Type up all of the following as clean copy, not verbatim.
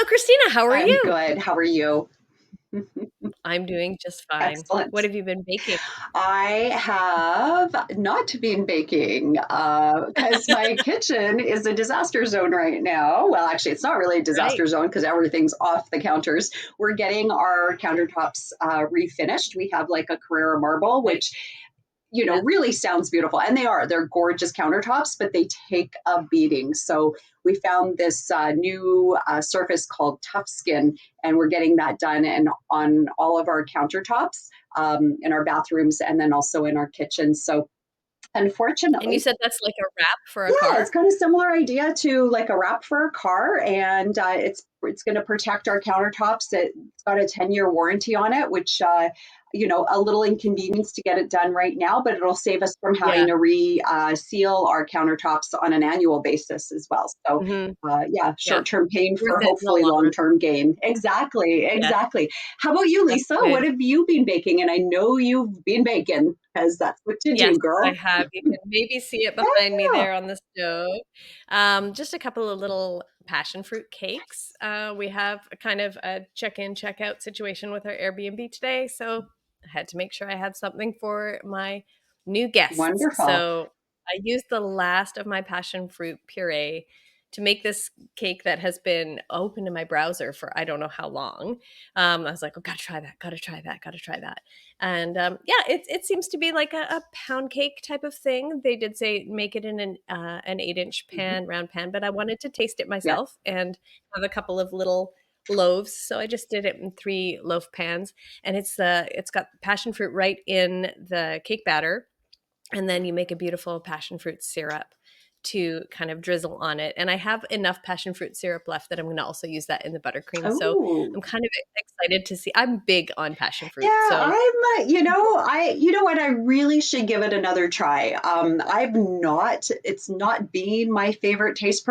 So, Christina, how are I'm you? good. How are you? I'm doing just fine. What Excellent. have you been baking? I have not been baking because my kitchen is a disaster zone right now. Well, actually, it's not really a Right. disaster zone because everything's off the counters. We're getting our countertops refinished. We have like a Carrera marble, Right. which Yeah. really sounds beautiful. And they are. They're gorgeous countertops, but they take a beating. So we found this new surface called Tough Skin, and we're getting that done and on all of our countertops in our bathrooms and then also in our kitchens. So And you unfortunately, said that's like a wrap for a yeah, it's car? kind of similar idea to like a wrap for a car, and it's going to protect our countertops. It's got a 10-year warranty on it, which a little inconvenience to get it done right now, but it'll save us from having Yeah. to seal our countertops on an annual basis as well. So. Hmm. Yeah, Yeah. short-term pain Worth for it in the hopefully long run. long-term gain. Exactly, Yes, exactly. How about you, that's Lisa? good. What have you been baking? And I know you've been baking because that's what you Yes, do, I girl. have. You can maybe see it behind me Yeah. there on the stove. Just a couple of little passion fruit cakes. We have a kind of a check-in, check-out situation with our Airbnb today, so I had to make sure I had something for my new guests. Wonderful. So I used the last of my passion fruit puree to make this cake that has been open in my browser for I don't know how long. I was like, oh, gotta try that, gotta try that, gotta try that. And yeah, it seems to be like a pound cake type of thing. They did say make it in an 8-inch Mhm. pan, round pan, but I wanted to taste it Yeah. myself and have a couple of little loaves. So I just did it in 3 loaf pans, and it's got passion fruit right in the cake batter, and then you make a beautiful passion fruit syrup to kind of drizzle on it. And I have enough passion fruit syrup left that I'm going to also use that in the buttercream. So Oh. I'm kind of excited to see. I'm big on passion Yeah, fruit. So you know what, I really should give it another try. It's not been my favorite flavor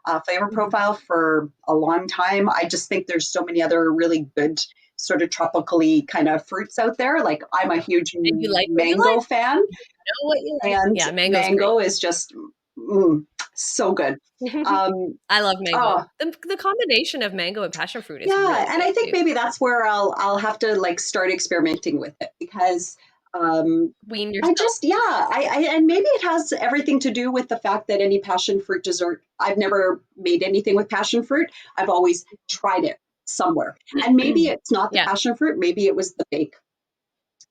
mhm. profile for a long time. I just think there's so many other really good sort of tropically kind of fruits out there. Like I'm a huge And you like what you mango like. fan, You know what you like. and Yeah, mango's great. mango is just mm, so good. Um, I love mango. oh, The combination of mango and passion fruit is yeah, really and I good think too. maybe that's where I'll have to like start experimenting with it because Wean I yourself. just, yeah, and maybe it has everything to do with the fact that any passion fruit dessert, I've never made anything with passion fruit. I've always tried it somewhere, and maybe it's not the Yeah. passion fruit, maybe it was the bake,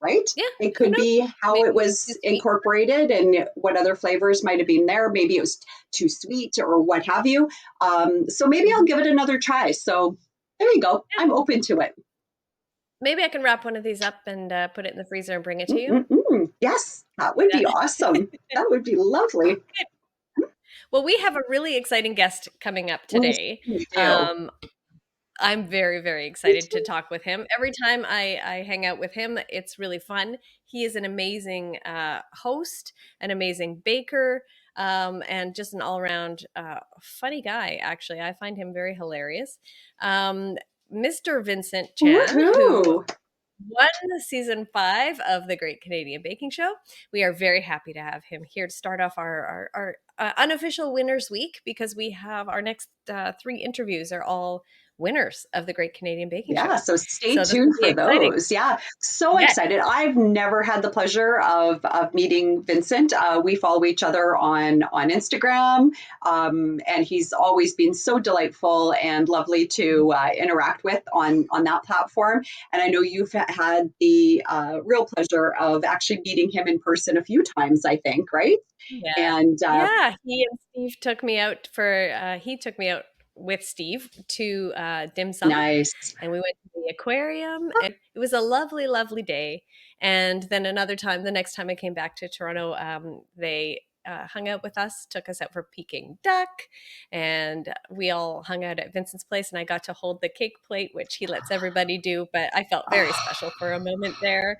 right? Yeah, It who could knows? be how Maybe it it was too was sweet. incorporated and what other flavors might have been there. Maybe it was too sweet or what have you. So maybe I'll Mhm. give it another try. So there you go. Yeah. I'm open to it. Maybe I can wrap one of these up and put it in the freezer and bring it to you. Mm-mm-mm. Yes, that would Yeah. be awesome. That would be lovely. Well, we have a really exciting guest coming up We today. certainly do. Um, I'm very, very Me excited to too. talk with him. Every time I hang out with him, it's really fun. He is an amazing host, an amazing baker, and just an all around funny guy, actually. I find him very hilarious. Um, Mr. Vincent Chan, who Woohoo! won season 5 of the Great Canadian Baking Show. We are very happy to have him here to start off our unofficial winners week, because we have our next 3 interviews are all winners of the Great Canadian Baking Yeah, Show. so stay So this will tuned be for exciting. those. Yeah, so Yes. excited. I've never had the pleasure of meeting Vincent. We follow each other on Instagram, and he's always been so delightful and lovely to interact with on that platform. And I know you've had the real pleasure of actually meeting him in person a few times, I think, right? Yeah. And Yeah, he and Steve took me out for he took me out with Steve to dim sum, nice. and we went to the aquarium, and it was a lovely, lovely day. And then another time, the next time I came back to Toronto, they hung out with us, took us out for Peking duck, and we all hung out at Vincent's place, and I got to hold the cake plate, which he lets everybody do, but I felt very special for a moment there.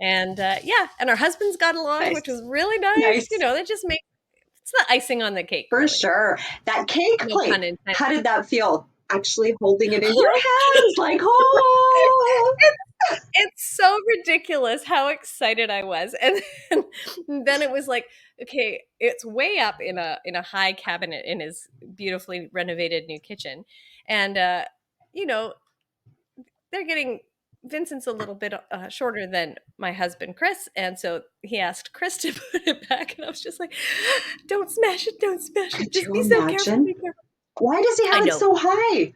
And yeah, and our husbands got along, which Nice. was really nice. Nice. That just makes it's the icing on the cake, For really. sure. That cake No plate, pun intended. how did that feel? Actually holding it in your hands, like, oh, It's so ridiculous how excited I was. And then it was like, okay, it's way up in a high cabinet in his beautifully renovated new kitchen. And you know, they're getting Vincent's a little bit shorter than my husband Chris, and so he asked Chris to put it back, and I was just like, "Don't smash it! Don't smash it! Could Just you be so careful! imagine? Be careful!" Why does he I have it know. so high?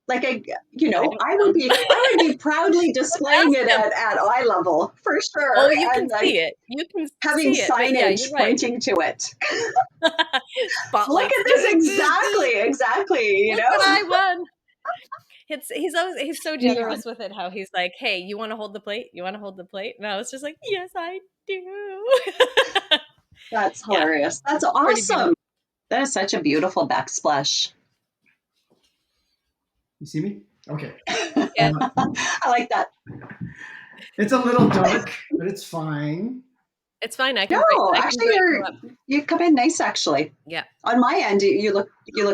Like I don't know. I would be proudly displaying Ask it him. at eye level for Oh, sure, you can and like see it. You can having see it. But yeah, you're signage right. pointing to it. Look Spotlights. at this exactly, exactly. You Look what know, I won. He's so neon. generous with it. How he's like, "Hey, you want to hold the plate? You want to hold the plate?" And I was just like, "Yes, I do." That's Yeah, hilarious. That's it's pretty awesome. beautiful. That is such a beautiful backsplash. You see me? Okay. We can. I like that. It's a little dark, but it's fine. It's fine. No, I can actually, brighten you up. you come in nice. Actually, Yeah, on my end, you look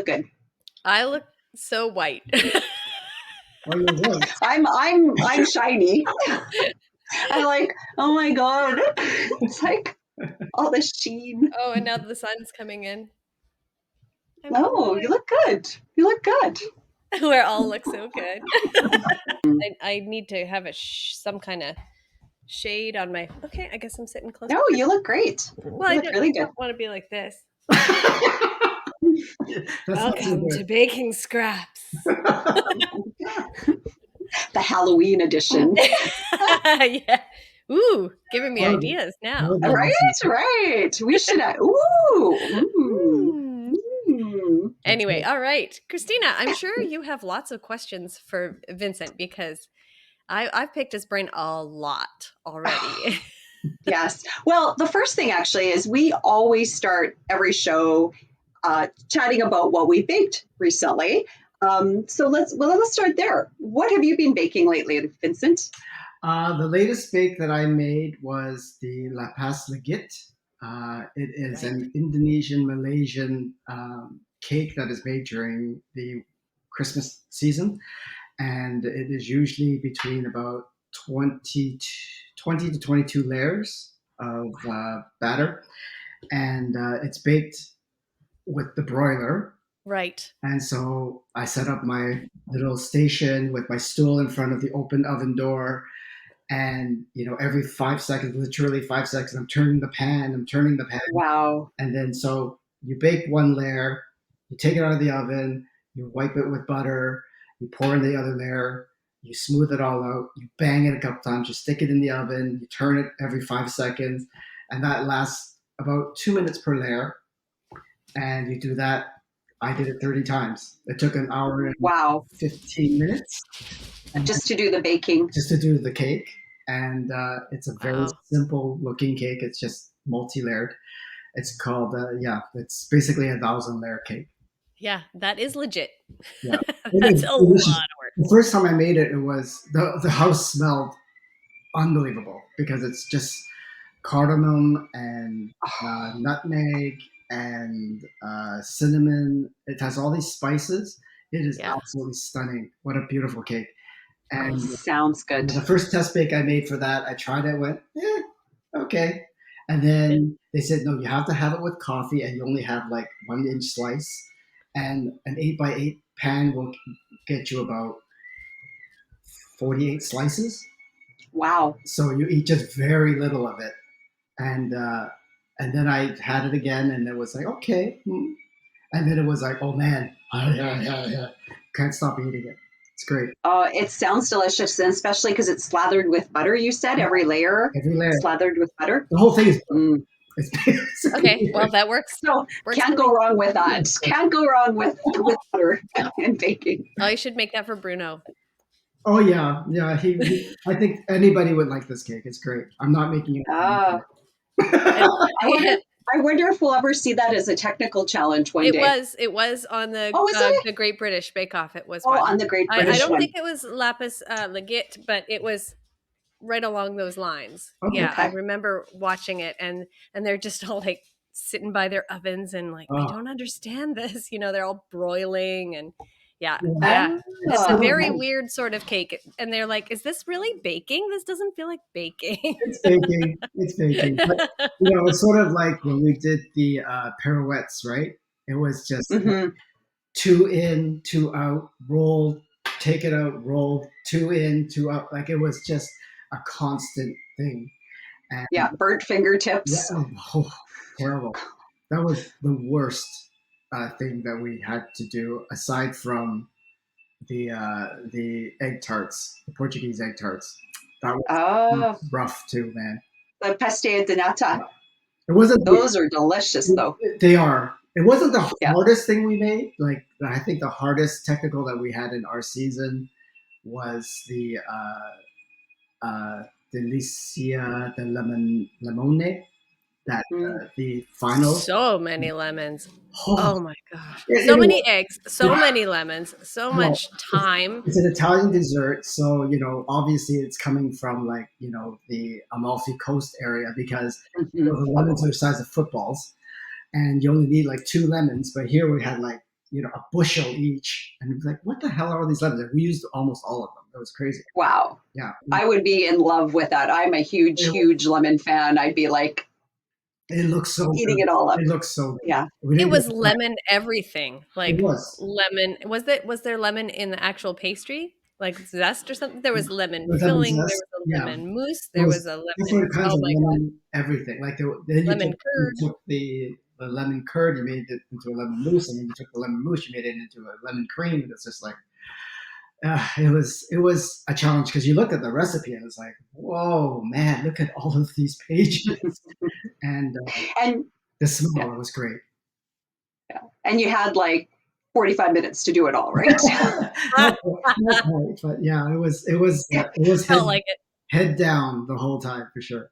good. I look so white. Oh, you're right. I'm shiny. I'm like, oh my god, it's like all the sheen. Oh, and now the sun's coming in. I'm No, you glowing. look good. You look good. We all look so good. I need to have some kind of shade on my. Okay, I guess I'm sitting close. No, you look great. Well, You look really good. don't want to be like this. That's not so Welcome to baking scraps. good. The Halloween edition. Yeah. Ooh, giving me Oh, ideas now. oh, Right, right. We should. Ooh. Hmm. Mm. Anyway, all right, Christina. I'm sure you have lots of questions for Vincent because I've picked his brain a lot already. Yes. Well, the first thing actually is we always start every show chatting about what we baked recently. So let's start there. What have you been baking lately, Vincent? The latest bake that I made was the Lapas Legit. It is Right. an Indonesian Malaysian cake that is made during the Christmas season, and it is usually between about 20 to 22 layers of batter, and it's baked with the broiler. Right. And so I set up my little station with my stool in front of the open oven door, and every 5 seconds, literally 5 seconds, I'm turning the pan, Wow. and then so you bake one layer, you take it out of the oven, you wipe it with butter, you pour in the other layer, you smooth it all out, you bang it a couple times, you stick it in the oven, you turn it every 5 seconds, and that lasts about 2 minutes per layer, and you do that. I did it 30 times. It took an hour and Wow. 15 minutes, and Just to do the baking. just to do the cake. And it's a very Wow. simple looking cake. It's just multi-layered. It's called it's basically a 1,000 layer cake. Yeah, that is legit. Yeah, That's a lot delicious. of work. The first time I made it, it was the house smelled unbelievable because it's just cardamom and nutmeg and cinnamon. It has all these spices. It is Yeah. absolutely stunning. What a beautiful cake. Oh, And sounds good. the first test bake I made for that, I tried it, went, okay. And then they said, no, you have to have it with coffee, and you only have like 1 inch slice. And an 8x8 pan will get you about 48 slices. Wow. So you eat just very little of it. And then I had it again, and it was like, okay. And then it was like, oh man, can't stop eating it. It's great. It sounds delicious, and especially because it's slathered with butter. You said every layer Every layer, slathered with butter. the whole thing is Mm. it's basically Okay. Well, that works. So Works can't for go me. wrong with that. Can't go wrong with butter and baking. Oh, you should make that for Bruno. Oh yeah, yeah. I think anybody would like this cake. It's great. I'm not making it. Ah, And I wonder. I wonder if we'll ever see that as a technical challenge one day. it was on Oh, is it? the Great British Bake Off. It was Oh, one. on the Great I British don't one. think it was Lapis Legit, but it was right along those lines. Okay. Yeah, I Okay. remember watching it, and they're just all like sitting by their ovens and like, I Oh, don't understand this. They're all broiling and yeah, yeah. yeah. It's a Ah, very It's weird sort of cake, and they're like, "Is this really baking? This doesn't feel like baking." it's baking. It's baking. But it's sort of like when we did the pirouettes, right? It was just mhm. two in, two out, roll, take it out, roll, two in, two out. Like it was just a constant thing. And Yeah, burnt yeah, fingertips. oh, terrible. That was the worst thing that we had to do, aside from the egg tarts, the Portuguese egg tarts. That was Oh, rough too, man. the pastel de nata. Yeah. It wasn't. Those are delicious, though. They are. It wasn't the Yeah. hardest thing we made. Like I think the hardest technical that we had in our season was the Delicia de Lemone. That Mm. the finals. So many lemons. Oh, Oh my gosh. you So many know, eggs, so many lemons, so well, much time. it's an Italian dessert, so obviously it's coming from like the Amalfi Coast area because Hmm. the lemons are the size of footballs, and you only need like two lemons. But here we had like a bushel each, and it was like, what the hell are all these lemons? Like, we used almost all of them. It was crazy. Wow. Yeah, I would be in love with that. I'm a huge, it, huge lemon fan. I'd be like it looks so eating good. it all up. It looks so good. Yeah. We It didn't get was that. lemon everything. It Like was. lemon. Was there lemon in the actual pastry? Like zest or something? There was lemon With lemon filling, there zest, was a yeah. lemon mousse, There there was was a lemon. different kinds Oh of my god, lemon everything. Like then lemon you curd. took the lemon curd, you made it into a lemon mousse, and then you took the lemon mousse, you made it into a lemon cream. And it's just like it was a challenge because you looked at the recipe and it's like, whoa, man, look at all of these pages, and And the yeah, smell was great. yeah. And you had like 45 minutes to do it all, right? Not quite, but yeah, it was Felt like it. head down the whole time for sure.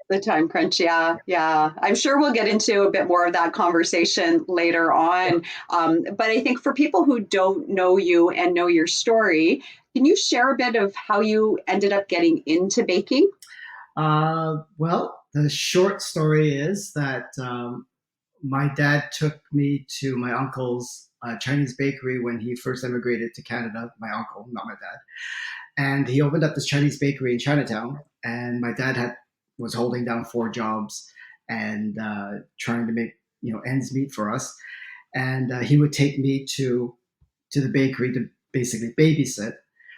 The time crunch, yeah, yeah. I'm sure we'll get into a bit more of that conversation later on. But I think for people who don't know you and know your story, can you share a bit of how you ended up getting into baking? Well, the short story is that my dad took me to my uncle's Chinese bakery when he first immigrated to Canada. My uncle, not my dad, and he opened up this Chinese bakery in Chinatown. And my dad was holding down four jobs and trying to make ends meet for us. And he would take me to the bakery to basically babysit.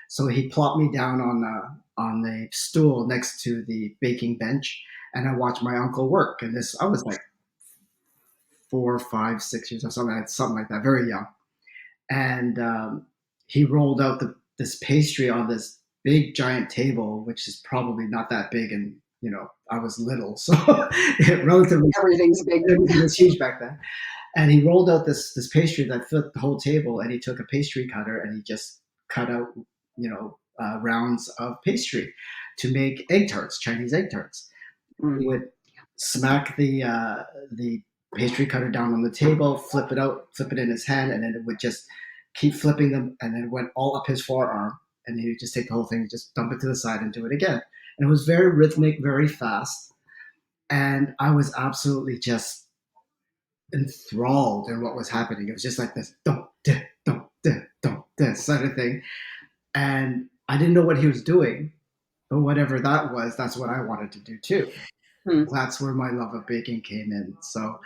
So he plopped me down on the stool next to the baking bench, and I watched my uncle work. And this I was like 4, 5, 6 years or something like that, very young. And he rolled out this pastry on this big giant table, which is probably not that big, and I was little, so relatively Everything's big. everything was huge back then. And he rolled out this pastry that filled the whole table, and he took a pastry cutter and he just cut out rounds of pastry to make egg tarts, Chinese egg tarts. Mm. He would smack the pastry cutter down on the table, flip it out, flip it in his hand, and then it would just keep flipping them, and then it went all up his forearm, and he would just take the whole thing and just dump it to the side and do it again. And it was very rhythmic, very fast, and I was absolutely just enthralled in what was happening. It was just like this don't this sort of thing, and I didn't know what he was doing, but whatever that was, that's what I wanted to do too. Mm. That's where my love of baking came in. So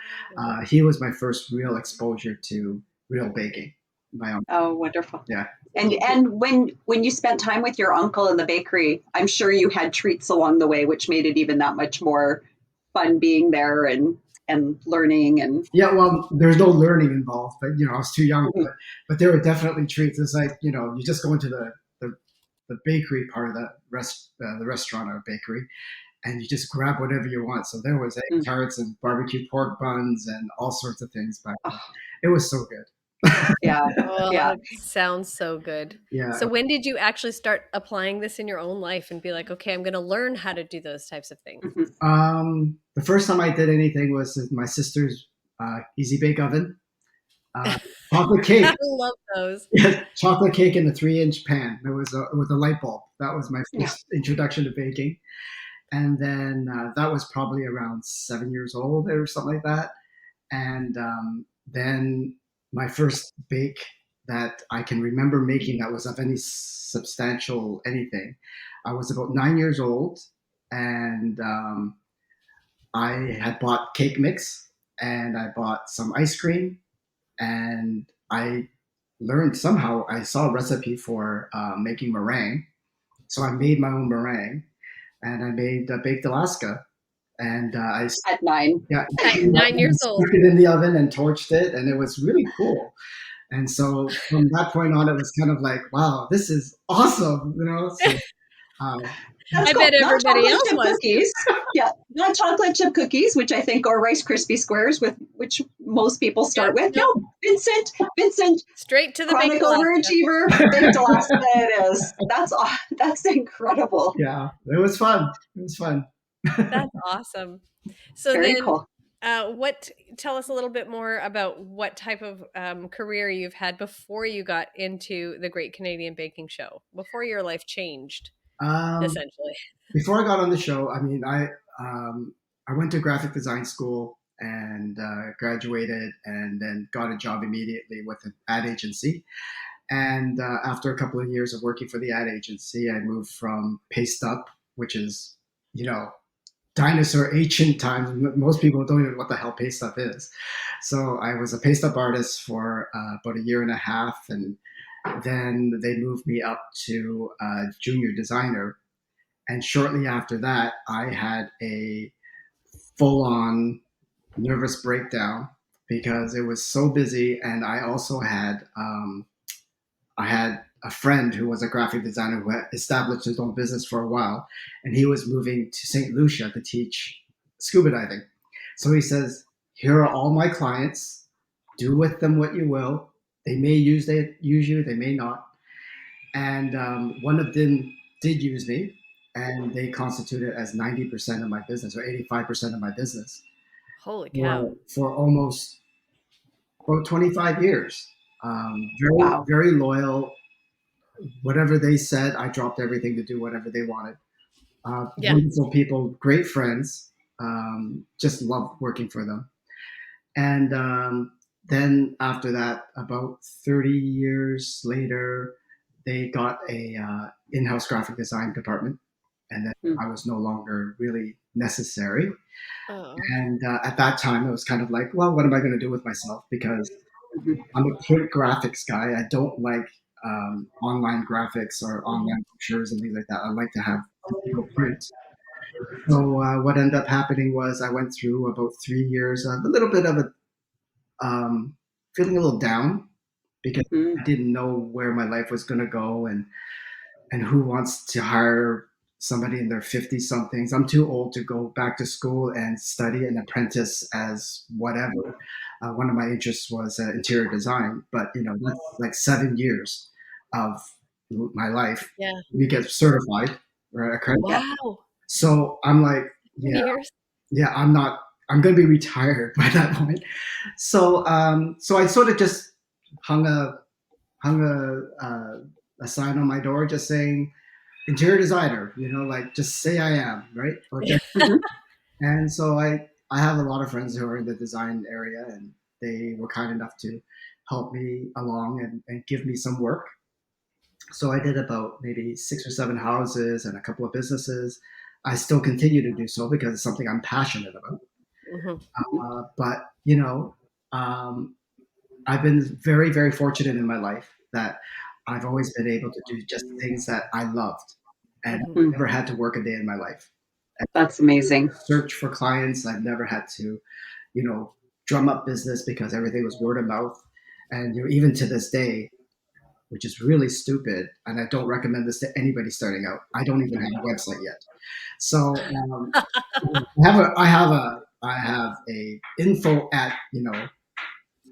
he was my first real exposure to real baking. My own, Oh, wonderful. yeah. And when you spent time with your uncle in the bakery, I'm sure you had treats along the way, which made it even that much more fun being there and learning and Yeah, well, there's no learning involved, but I was too young. Mhm. But there were definitely treats. It's like you just go into the bakery part of the restaurant or bakery, and you just grab whatever you want. So there was egg Mm. tarts and barbecue pork buns and all sorts of things back then. Oh, It was so good. yeah, Oh, yeah. it sounds so good. Yeah. So when did you actually start applying this in your own life and be like, okay, I'm going to learn how to do those types of things? Mhm. The first time I did anything was in my sister's easy bake oven. Uh, chocolate cake. I love those. Chocolate cake in a 3-inch pan. It was with a light bulb. That was my Yeah. first introduction to baking. And then that was probably around 7 years old or something like that. And then my first bake that I can remember making that was of any substantial anything, I was about 9 years old, and I had bought cake mix and I bought some ice cream, and I learned somehow. I saw a recipe for making meringue, so I made my own meringue, and I made baked Alaska, and At 9. yeah, At 9 years old. stuck it in the oven and torched it, and it was really cool. And so from that point on, it was kind of like, wow, this is awesome, you know. So um, That's I cool. bet Not everybody chocolate else chip was. cookies. Yeah, not chocolate chip cookies, which I think, or Rice Krispie squares, with which most people Yeah, start with. no, No, Vincent, straight to the baked chronic Alaska. overachiever, baked Alaska. It is. That's incredible. yeah, it was fun. It was fun. That's awesome. So Very then, cool. what? Tell us a little bit more about what type of career you've had before you got into the Great Canadian Baking Show. Before your life changed, Um, essentially. Before I got on the show, I mean, I went to graphic design school and graduated, and then got a job immediately with an ad agency. And after a couple of years of working for the ad agency, I moved from Paste Up, which is, you know, dinosaur ancient times. Most people don't even know what the hell Paste Up is. So I was a Paste Up artist for about a year and a half, and then they moved me up to junior designer. And shortly after that, I had a full on nervous breakdown because it was so busy. And I had a friend who was a graphic designer who had established his own business for a while, and he was moving to St. Lucia to teach scuba diving. So he says, "Here are all my clients. Do with them what you will. They use you, they may not." And one of them did use me, and they constituted as 90% of my business, or 85% of my business, Holy cow! for almost about 25 years. Very, Wow. very loyal. Whatever they said, I dropped everything to do whatever they wanted. Yeah, Wonderful people, great friends. Just loved working for them. And then after that, about 30 years later, they got a in-house graphic design department, and then Mm. I was no longer really necessary. oh, And at that time, it was kind of like, well, what am I going to do with myself? Because Mhm. I'm a print graphics guy. I don't like online graphics or mhm, online brochures and things like that. I like to have physical print. So what ended up happening was I went through about 3 years of a little bit of a feeling a little down because Mm. I didn't know where my life was going to go, and who wants to hire somebody in their 50 somethings. I'm too old to go back to school and study and apprentice as whatever. One of my interests was interior design, but you know that's like 7 years of my life. yeah. You get certified or accredited. Yeah. Wow, So I'm like, yeah, 7 years. yeah, I'm not. I'm going to be retired by that point. So, so I sort of just hung a hung a sign on my door just saying interior designer. You know, like just say I am right. Or just, Mhm. and so I have a lot of friends who are in the design area, and they were kind enough to help me along and give me some work. So I did about maybe 6 or 7 houses and a couple of businesses. I still continue to do so because it's something I'm passionate about. Mhm, But you know, um, I've been very, very fortunate in my life that I've always been able to do just things that I loved, and mhm. Mm. I've never had to work a day in my life. That's amazing. Search for clients. I've never had to, you know, drum up business because everything was word of mouth. And you know, even to this day, which is really stupid, and I don't recommend this to anybody starting out. I don't even have a website yet. So I have a info at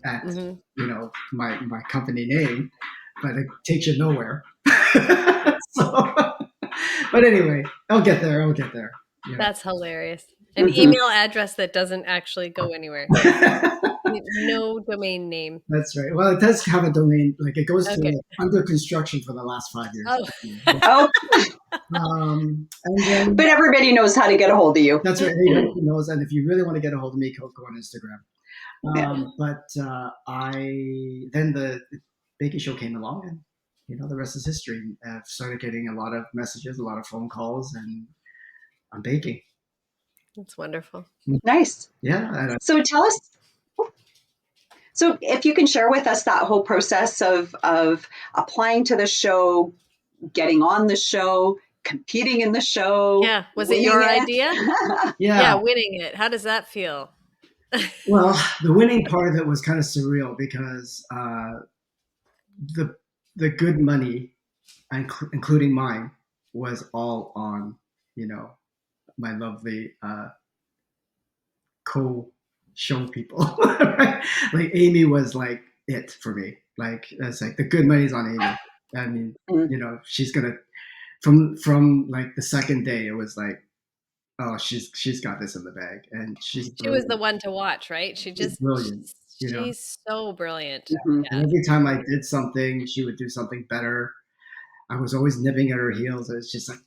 Mhm. my company name, but it takes you nowhere. So, but anyway, I'll get there. I'll get there. You That's hilarious. An Mhm. email address that doesn't actually go anywhere. know. No domain name. That's right. Well, it does have a domain. Like it goes Okay. to under construction for the last 5 years. Oh. Oh, And then but everybody knows how to get a hold of you. that's right. Anybody knows. And if you really want to get a hold of me, go on Instagram. Yeah. But I then the baking show came along, and you know the rest is history. I've started getting a lot of messages, a lot of phone calls, and I'm baking. That's wonderful. Nice. Yeah, and So tell us. So if you can share with us that whole process of applying to the show, getting on the show, competing in the show, Yeah. Was it winning your idea? it. Yeah. Yeah, winning it. How does that feel? Well, the winning part of it was kind of surreal because the the good money, including mine, was all on, you know, my lovely co-show people. Right? Like Amy was like it for me. Like it's like the good money's on Amy. I mean, Mm, you know, she's gonna from like the second day, it was like, oh, she's got this in the bag, and she's She was the brilliant. one to watch, right? She's brilliant, you know. She's so brilliant. mhm, And Yeah. every time I did something, she would do something better. I was always nipping at her heels. It's just like,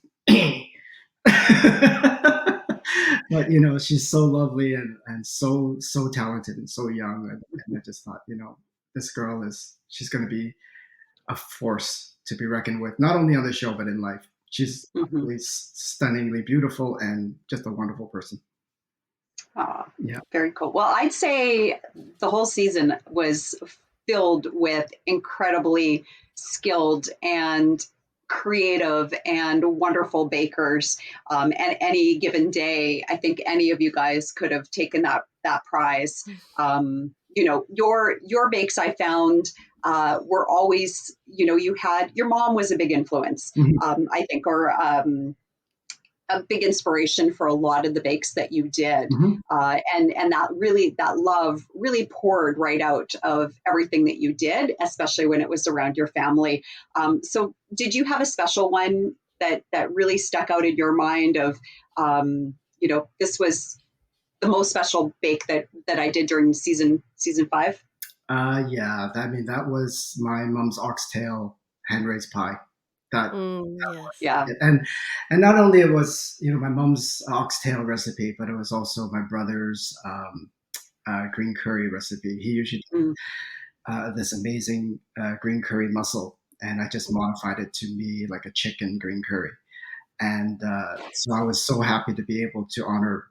but you know, she's so lovely and so talented and so young. And I just thought, you know, this girl she's going to be a force to be reckoned with, not only on the show but in life. She's mhm. really stunningly beautiful and just a wonderful person. Ah, Yeah. very cool. Well, I'd say the whole season was filled with incredibly skilled and creative and wonderful bakers. And any given day, I think any of you guys could have taken that prize. You know, your bakes I found were always, you know, you had your mom was a big influence, Mhm. I think, or a big inspiration for a lot of the bakes that you did, Mhm. and that love really poured right out of everything that you did, especially when it was around your family. So, did you have a special one that really stuck out in your mind of, you know, this was the most special bake that I did during season 5? Yeah, I mean, that was my mom's oxtail hand raised pie. That Yes. Yeah. and not only it was, you know, my mom's oxtail recipe, but it was also my brother's green curry recipe. He usually Mm, this amazing green curry mussel, and I just modified it to be like a chicken green curry. And so I was so happy to be able to honor,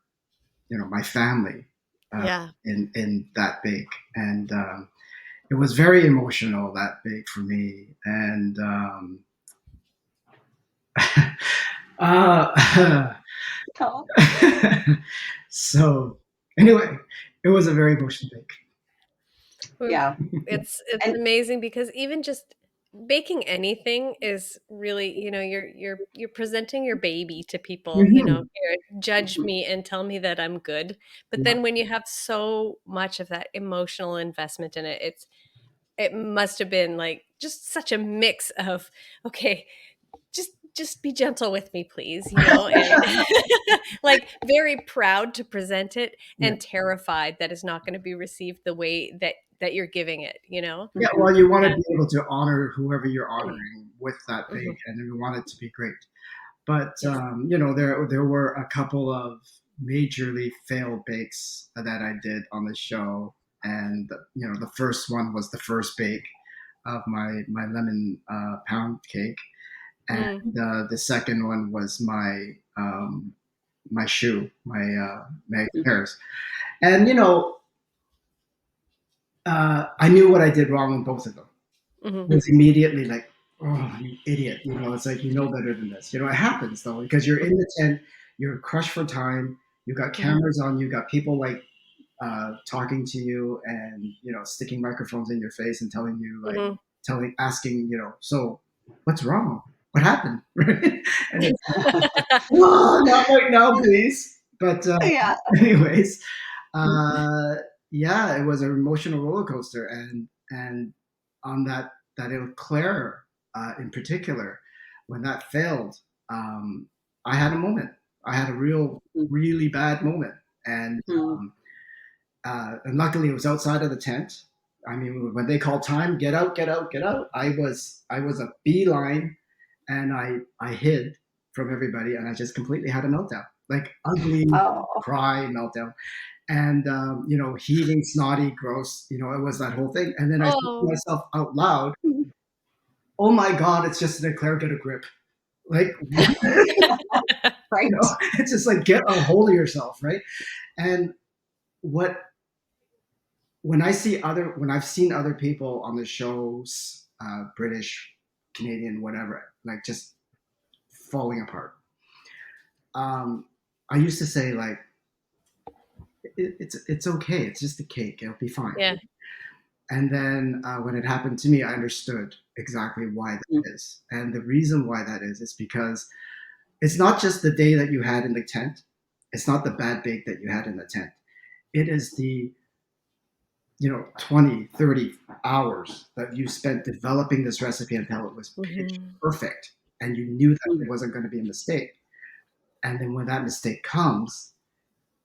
you know, my family uh, Yeah. in that bake. And it was very emotional, that bake for me. And uh, oh, so anyway, it was a very emotional bake. Well, yeah. it's And amazing because even just baking anything is really, you're presenting your baby to people, Mhm. here, judge mhm, me and tell me that I'm good. But Yeah. then when you have so much of that emotional investment in it, it must have been like just such a mix of, okay, just be gentle with me, please, and like very proud to present it Yeah. and terrified that it's not going to be received the way that you're giving it. Yeah, mhm, well, you want to And be able to honor whoever you're honoring with that bake, mhm, and you want it to be great. But yes. you know, there were a couple of majorly failed bakes that I did on the show, and you know, the first one was the first bake of my lemon pound cake, and Mm, the second one was my shoe, my mhm. pears, and you know, I knew what I did wrong in both of them. mhm, Was immediately like, "Oh, you idiot!" You know, it's like you know better than this. You know, it happens though because you're in mhm, the tent, you're crushed for time, you got mhm, cameras on you, got people like talking to you, and you know, sticking microphones in your face and telling you like, mhm. asking, you know, so what's wrong? What happened? Right? And it's like, oh, not right now, please. But Yeah. anyways, uh, yeah, it was an emotional roller coaster, and on that Eclair in particular, when that failed, I had a moment. I had a really bad moment, and Mhm. and luckily it was outside of the tent. I mean, when they called time, get out, get out, get out. I was a beeline, and I hid from everybody, and I just completely had a meltdown, like ugly Oh, cry meltdown, and you know, heaving, snotty, gross. You know, it was that whole thing. And then I said to Oh, myself out loud, "Oh my God, it's just an eclair, get a grip." Like, you right. know, it's just like get a hold of yourself, right? And what when I've seen other people on the shows, British, Canadian, whatever, like just falling apart. I used to say like it's okay, it's just a cake, it'll be fine. Yeah. And then when it happened to me, I understood exactly why that is, and the reason why that is because it's not just the day that you had in the tent. It's not the bad bake that you had in the tent. It is the 20, 30 hours that you spent developing this recipe until it was pitch Hmm. perfect and you knew that it wasn't going to be a mistake. And then when that mistake comes,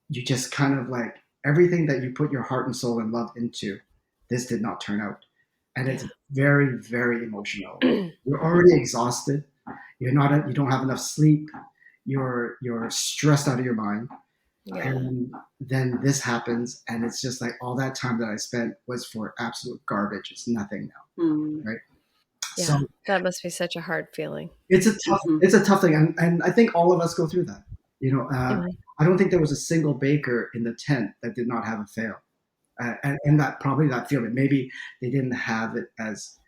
you just kind of like everything that you put your heart and soul and love into, this did not turn out. And it's Yeah. very, very emotional. You're already exhausted. You don't have enough sleep. You're stressed out of your mind. Yeah. And then this happens, and it's just like all that time that I spent was for absolute garbage. It's nothing now, Mm. right? So Yeah. That must be such a hard feeling. Mhm. it's a tough thing, and I think all of us go through that. Mhm. I don't think there was a single baker in the tent that did not have a fail, and that probably that feeling. Maybe they didn't have it as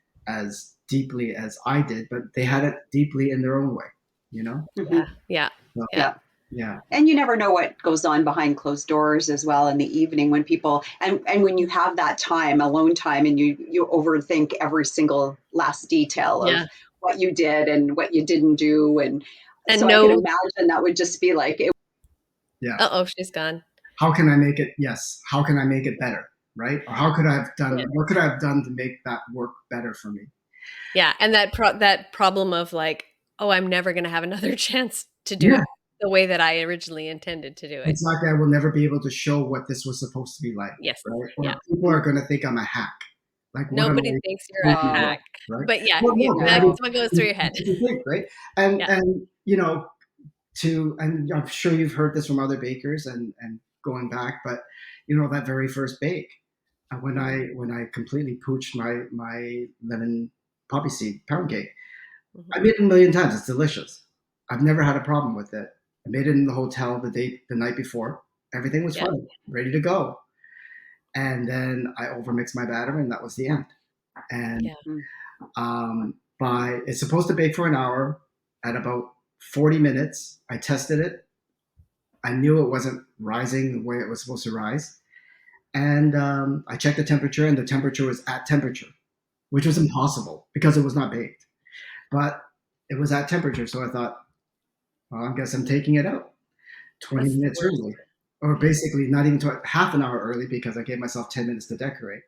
deeply as I did, but they had it deeply in their own way. You know, Yeah. Mhm. Yeah. so, Yeah. Yeah. yeah, And you never know what goes on behind closed doors as well in the evening when people and when you have that time, alone time, and you overthink every single last detail of Yeah. what you did and what you didn't do. And And so I could no, imagine that would just be like it. yeah. oh, she's gone. How can I make it? Yes. How can I make it better? Right? Or how could I have Yeah. done? What could I have done to make that work better for me? Yeah. And that problem of like, oh, I'm never going to have another chance to do Yeah, it the way that I originally intended to do it. exactly. I will never be able to show what this was supposed to be like, Yes. right? Yeah. Or people are going to think I'm a hack. Like, what am Nobody I thinks you're a thinking Oh, hack, here, right? but yeah, Well, no, but I that's mean, oh, what goes through your head. it's a thing, right? And Yeah. and and I'm sure you've heard this from other bakers and going back, but that very first bake, when I completely poached my lemon poppy seed pound cake. I Mhm. made it a million times. It's delicious. I've never had a problem with it. I made it in the hotel the night before. Everything was Yeah. fine, ready to go. And then I overmixed my batter, and that was the end. And Yeah. mm, by it's supposed to bake for an hour. At about 40 minutes, I tested it. I knew it wasn't rising the way it was supposed to rise, and I checked the temperature, and the temperature was at temperature, which was Mhm. impossible because it was not baked. But it was at temperature, so I thought, well, I guess I'm taking it out 20 That's the minutes worst. early, or Yeah. basically not even half an hour early because I gave myself 10 minutes to decorate.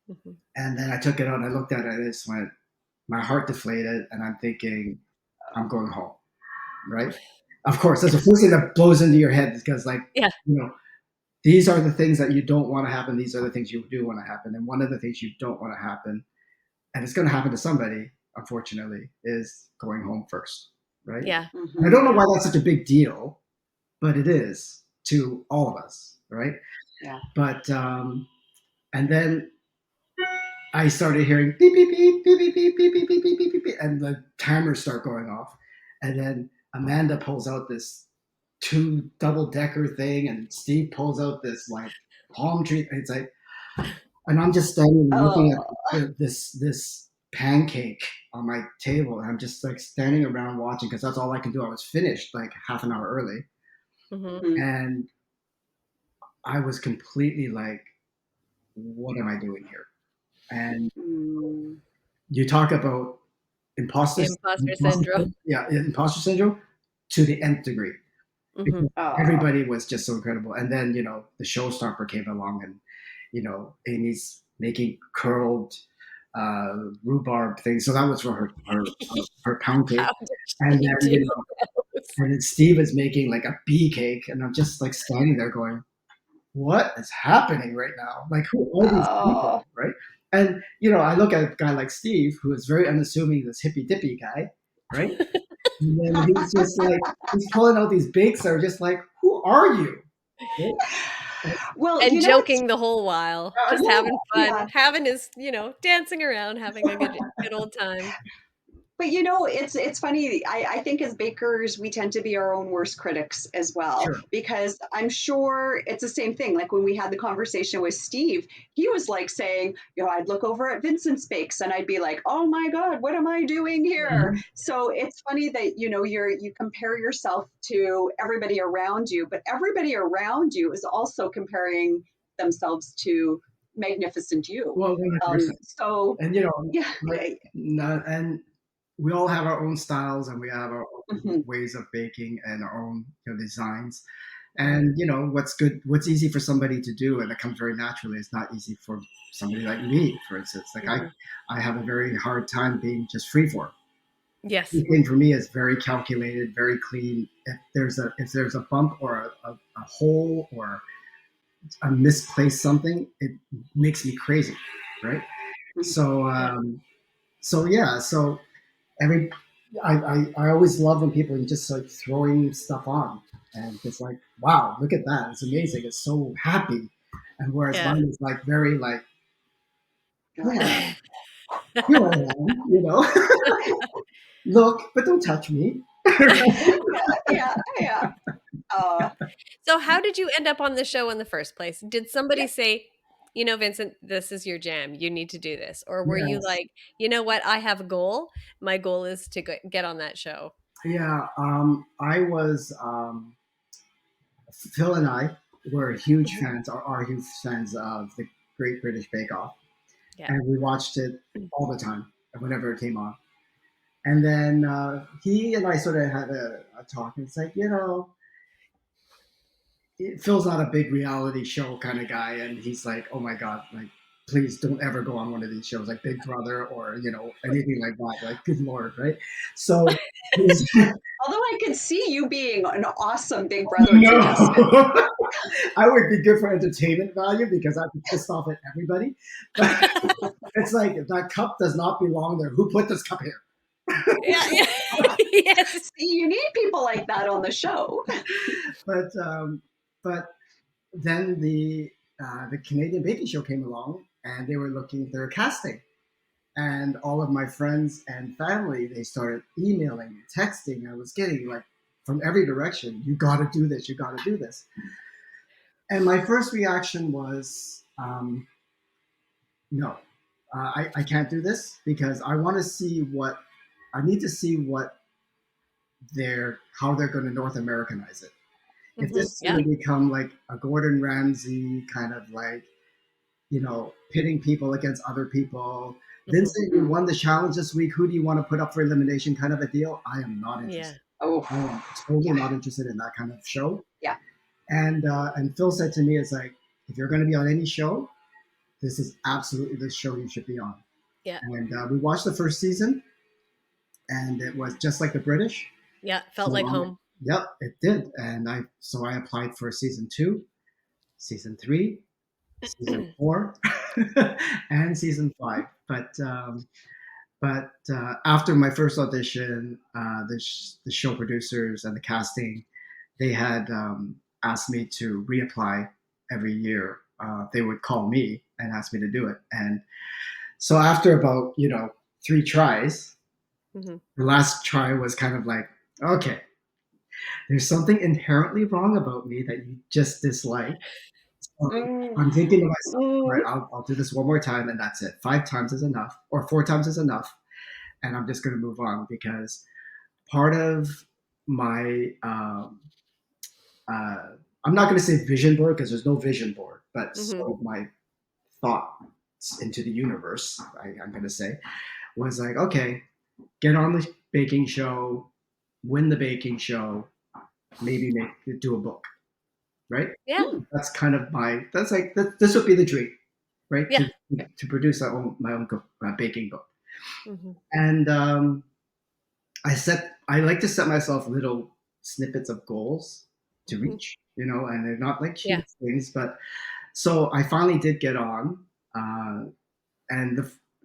Mhm. And then I took it out and I looked at it and I just went, my heart deflated, and I'm thinking, I'm going home, right? Of course, that's the first thing that blows into your head because, like, Yeah. you know, these are the things that you don't want to happen. These are the things you do want to happen. And one of the things you don't want to happen, and it's going to happen to somebody, unfortunately, is going home first, right? Yeah. And I mhm, don't know Yeah. why that's such a big deal, but it is to all of us, right? yeah. But and then I started hearing beep beep beep beep beep beep beep beep beep beep beep beep, beep, and the timers start going off, and then Amanda pulls out this two double decker thing, and Steve pulls out this like palm tree. And it's like, and I'm just standing looking Oh, at this pancake on my table, and I'm just like standing around watching because that's all I can do. I was finished like half an hour early, Mhm. mhm, and I was completely like, what am I doing here? And mm, you talk about imposter, Imposter imposter syndrome. yeah, imposter syndrome to the nth degree Mhm. because oh, everybody was just so incredible. And then the showstopper came along, and Amy's making curled rhubarb things. So that was for her pound cake. How did And she then do those? and then Steve is making like a bee cake, and I'm just like standing there going, what is happening right now? Like, who are these people, oh, right? And I look at a guy like Steve, who is very unassuming, this hippy dippy guy, right? And then he's just like he's pulling out these bakes that are just like, who are you? Right? well, And you know what's joking the whole while, just Yeah, having yeah. fun, having his, dancing around, having a good old time. But you know, it's funny. I think as bakers, we tend to be our own worst critics as well, Sure. because I'm sure it's the same thing. Like when we had the conversation with Steve, he was like saying, you know, I'd look over at Vincent's bakes and I'd be like, oh my God, what am I doing here? Mhm. So it's funny that, you know, you compare yourself to everybody around you, but everybody around you is also comparing themselves to magnificent you. Well, 100%. So And yeah, like, and we all have our own styles and we have our own mhm, ways of baking and our own designs. Mhm. And what's easy for somebody to do and it comes very naturally is not easy for somebody like me, for instance. Like Mhm. I have a very hard time being just free form. Yes. Everything for me is very calculated, very clean. If there's a bump or a hole or a misplaced something, it makes me crazy, right? mhm. So Yeah. so every I always love when people are just like throwing stuff on and it's like, wow, look at that, it's amazing, it's so happy. And whereas Yeah. mine is like very like, Got yeah, it. here I am, look, but don't touch me. Yeah, yeah, yeah. Uh, So how did you end up on the show in the first place? Did somebody yeah. say, Vincent, this is your jam. You need to do this. Or were you Yes. like, you know what? I have a goal. My goal is to get on that show. Yeah. I was Phil and I were huge Mhm. fans, are huge fans of the Great British Bake Off, Yeah. and we watched it all the time whenever it came on. And then he and I sort of had a talk, and it's like, Phil's not a big reality show kind of guy, and he's like, oh my god, like please don't ever go on one of these shows like Big Brother or anything like that. Like, good lord, right? So he's Although I could see you being an awesome Big Brother no, contestant. I would be good for entertainment value because I'd be pissed off at everybody. But it's like that cup does not belong there. Who put this cup here? Yeah. Yeah. Yes. See, you need people like that on the show. But then the Canadian Baking Show came along, and they were casting, and all of my friends and family, they started emailing, texting. I was getting like from every direction, you got to do this, you got to do this. And my first reaction was, no, I can't do this because I want to see I need to see how they're going to North Americanize it. If this is Yeah. going to become like a Gordon Ramsay kind of like, pitting people against other people. Hmm. Vincent, you won the challenge this week. Who do you want to put up for elimination? Kind of a deal. I am not Yeah. interested. Oh, I am totally yeah, not interested in that kind of show. yeah. And Phil said to me, "It's like if you're going to be on any show, this is absolutely the show you should be on." Yeah. And we watched the first season, and it was just like the British. Yeah. So Felt like home. yep, it did. And I applied for season 2, season 3, season 4, and season 5. But after my first audition, the show producers and the casting, they had asked me to reapply every year. They would call me and ask me to do it. And so after about 3 tries, Hmm. the last try was kind of like, okay, there's something inherently wrong about me that you just dislike. So Mm, I'm thinking to myself, all mm, right, I'll do this one more time and that's it. 5 times is enough, or 4 times is enough, and I'm just going to move on because part of my uh, I'm not going to say vision board because there's no vision board, but Hmm. so my thoughts into the universe, I'm going to say, was like, okay, get on the baking show, win the baking show, maybe do a book, right? Yeah. mm. That's kind of this would be the dream, right? Yeah. To produce my own baking book. Hmm. And I like to set myself little snippets of goals to Hmm. reach, and they're not like Yeah. huge things, but so I finally did get on, uh, and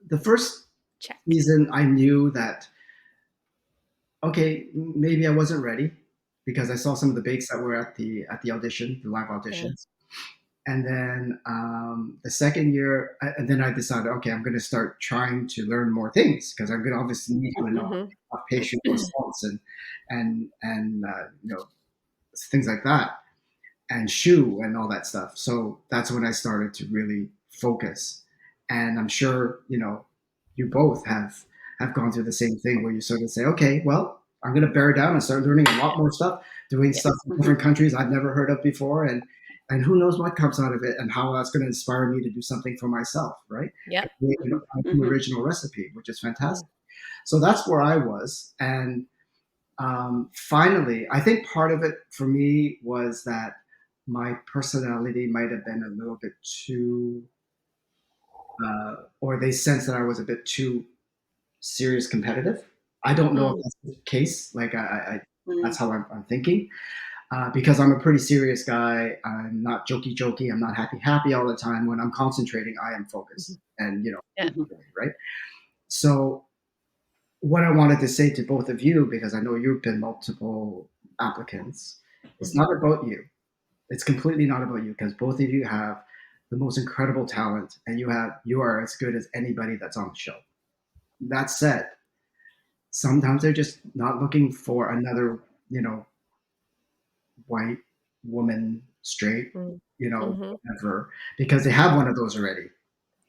the first Check. season I knew that okay, maybe I wasn't ready because I saw some of the bakes that were at the audition, the live Yeah. auditions, And then the second year, and then I decided, okay, I'm going to start trying to learn more things because I'm going to obviously need to know Mhm. patient response and things like that, and shoe and all that stuff. So that's when I started to really focus. And I'm sure you both have gone through the same thing where you sort of say, okay, well, I'm going to bear down and start learning a lot more stuff, doing stuff Yes. in different countries I've never heard of before, and who knows what comes out of it and how that's going to inspire me to do something for myself, right? Yep. Create Mhm. an Mhm. original recipe, which is Mhm. fantastic. So that's where I was, and finally, I think part of it for me was that my personality might have been a little bit too, or they sensed that I was a bit too serious competitive. I don't know if Mm. that's the case. Like Mm. that's how I'm thinking. Because I'm a pretty serious guy. I'm not jokey jokey. I'm not happy happy all the time. When I'm concentrating, I am Mhm. focused, and Yeah. Mhm. right. So what I wanted to say to both of you, because I know you've been multiple applicants, it's Mhm. not about you. It's completely not about you because both of you have the most incredible talent, and you are as good as anybody that's on the show. That said, sometimes they're just not looking for another, you know, white woman, straight, Mm. Mhm. whatever, because they have one of those already.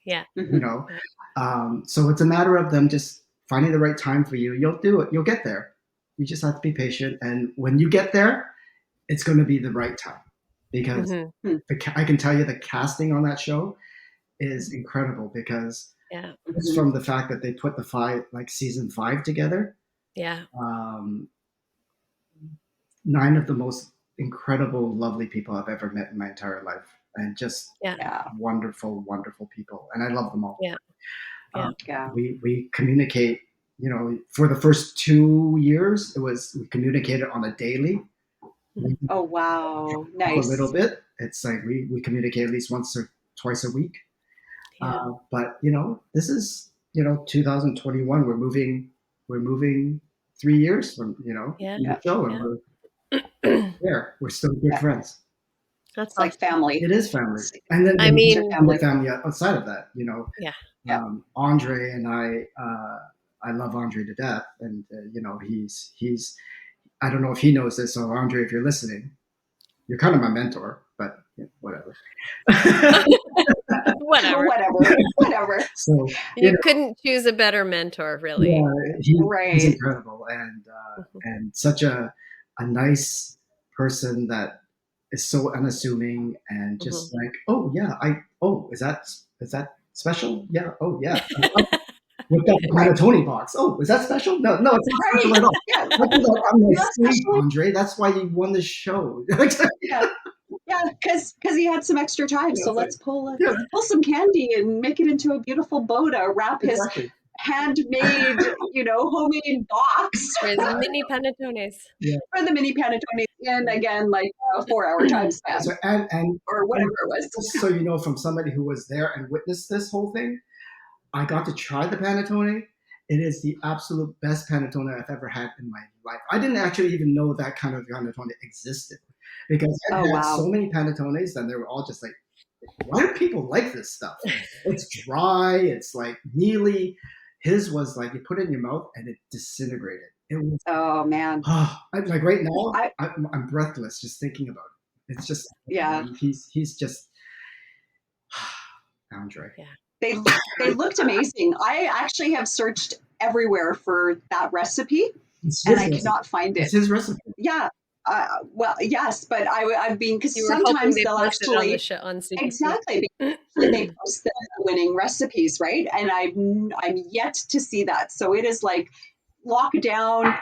Yeah. You Mhm. know, Yeah. so it's a matter of them just finding the right time for you. You'll do it. You'll get there. You just have to be patient, and when you get there, it's going to be the right time because Mhm. Mhm. I can tell you the casting on that show is Mhm. incredible because Yeah. just Mhm. from the fact that they put the season 5 together, Yeah. um, 9 of the most incredible, lovely people I've ever met in my entire life, and just Yeah. Yeah. wonderful, wonderful people, and I love them all. Yeah. Yeah. Um, Yeah. we communicate. For the first 2 years, we communicated on a daily. We Mhm. Oh, wow. talk a little Nice. bit. It's like we communicate at least once or twice a week. Yeah. But this is 2021. We're moving 3 years Yeah. from the Yeah. show, and Yeah. we're there. We're still good Yeah. friends. That's It's like awesome. family. It is family, It's and then I it's your mean, the family. family outside of that. yeah. Yeah. Andre and I love Andre to death, and he's. I don't know if he knows this, so Andre, if you're listening, you're kind of my mentor, but whatever. Whatever. Whatever. Whatever. So You couldn't choose a better mentor, really. yeah, he's Right. incredible, and Mhm. such a nice person that is so unassuming and Mhm. just like, oh yeah, is that special? Yeah, oh yeah. Whipped out the Right. panettone box. Oh, is that special? No, no, it's not Right. special at all. Yeah. I'm like, Not see, special. Andre, that's why you won the show. Yeah. Yeah. Because he had some extra time. So It's like, let's pull yeah, some candy and make it into a beautiful bow to wrap his exactly. handmade, homemade box For his mini panettones. Yeah. for the mini panettone in again like a 4 hour time So, span and or whatever it was. just so you know, from somebody who was there and witnessed this whole thing, I got to try the panettone. It is the absolute best panettone I've ever had in my life. I didn't actually even know that kind of panettone existed because I've Oh, had wow. so many panettones and they were all just like, why do people like this stuff? It's dry, it's like mealy. His was like you put it in your mouth and it disintegrated. It was Oh, man. like right now I I'm breathless just thinking about it. It's just Yeah. he's just Andre. Yeah. They they looked amazing. I actually have searched everywhere for that recipe It's and his I recipe. cannot find It's it. his recipe. Yeah. Well, yes, but I've been because You were hoping sometimes they they'll posted on the actually show on CBC. exactly because usually they post the winning recipes, right? And I'm yet to see that. So it is like lockdown,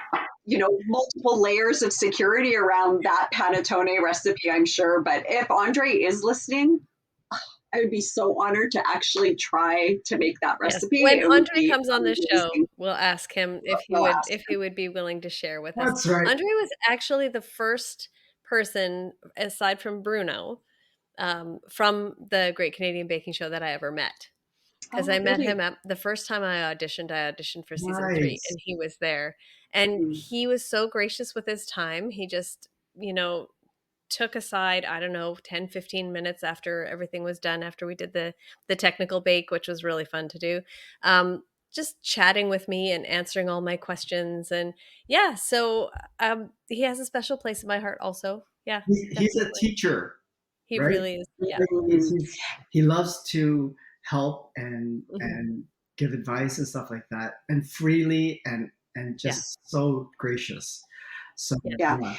multiple layers of security around that panettone recipe, I'm sure. But if Andre is listening, I would be so honored to actually try to make that Yes. recipe. When It would Andre be comes on the show, amazing. we'll ask him if he We'll would ask if he him. would be willing to share with us. That's right. Andre was actually the first person, aside from Bruno, from the Great Canadian Baking Show that I ever met. Because I Oh, met him really? at the first time I auditioned for season 3, Nice. and he was there. And Mm. he was so gracious with his time. He just, you know, took aside, I don't know, 10, 15 minutes after everything was done, after we did the technical bake, which was really fun to do. Just chatting with me and answering all my questions. And yeah, so he has a special place in my heart also. Yeah, He's a definitely. teacher, He right? really is. Yeah. Mhm. He loves to help Mhm. and give advice and stuff like that, and freely and Yeah. just so gracious. So Yeah. Yeah.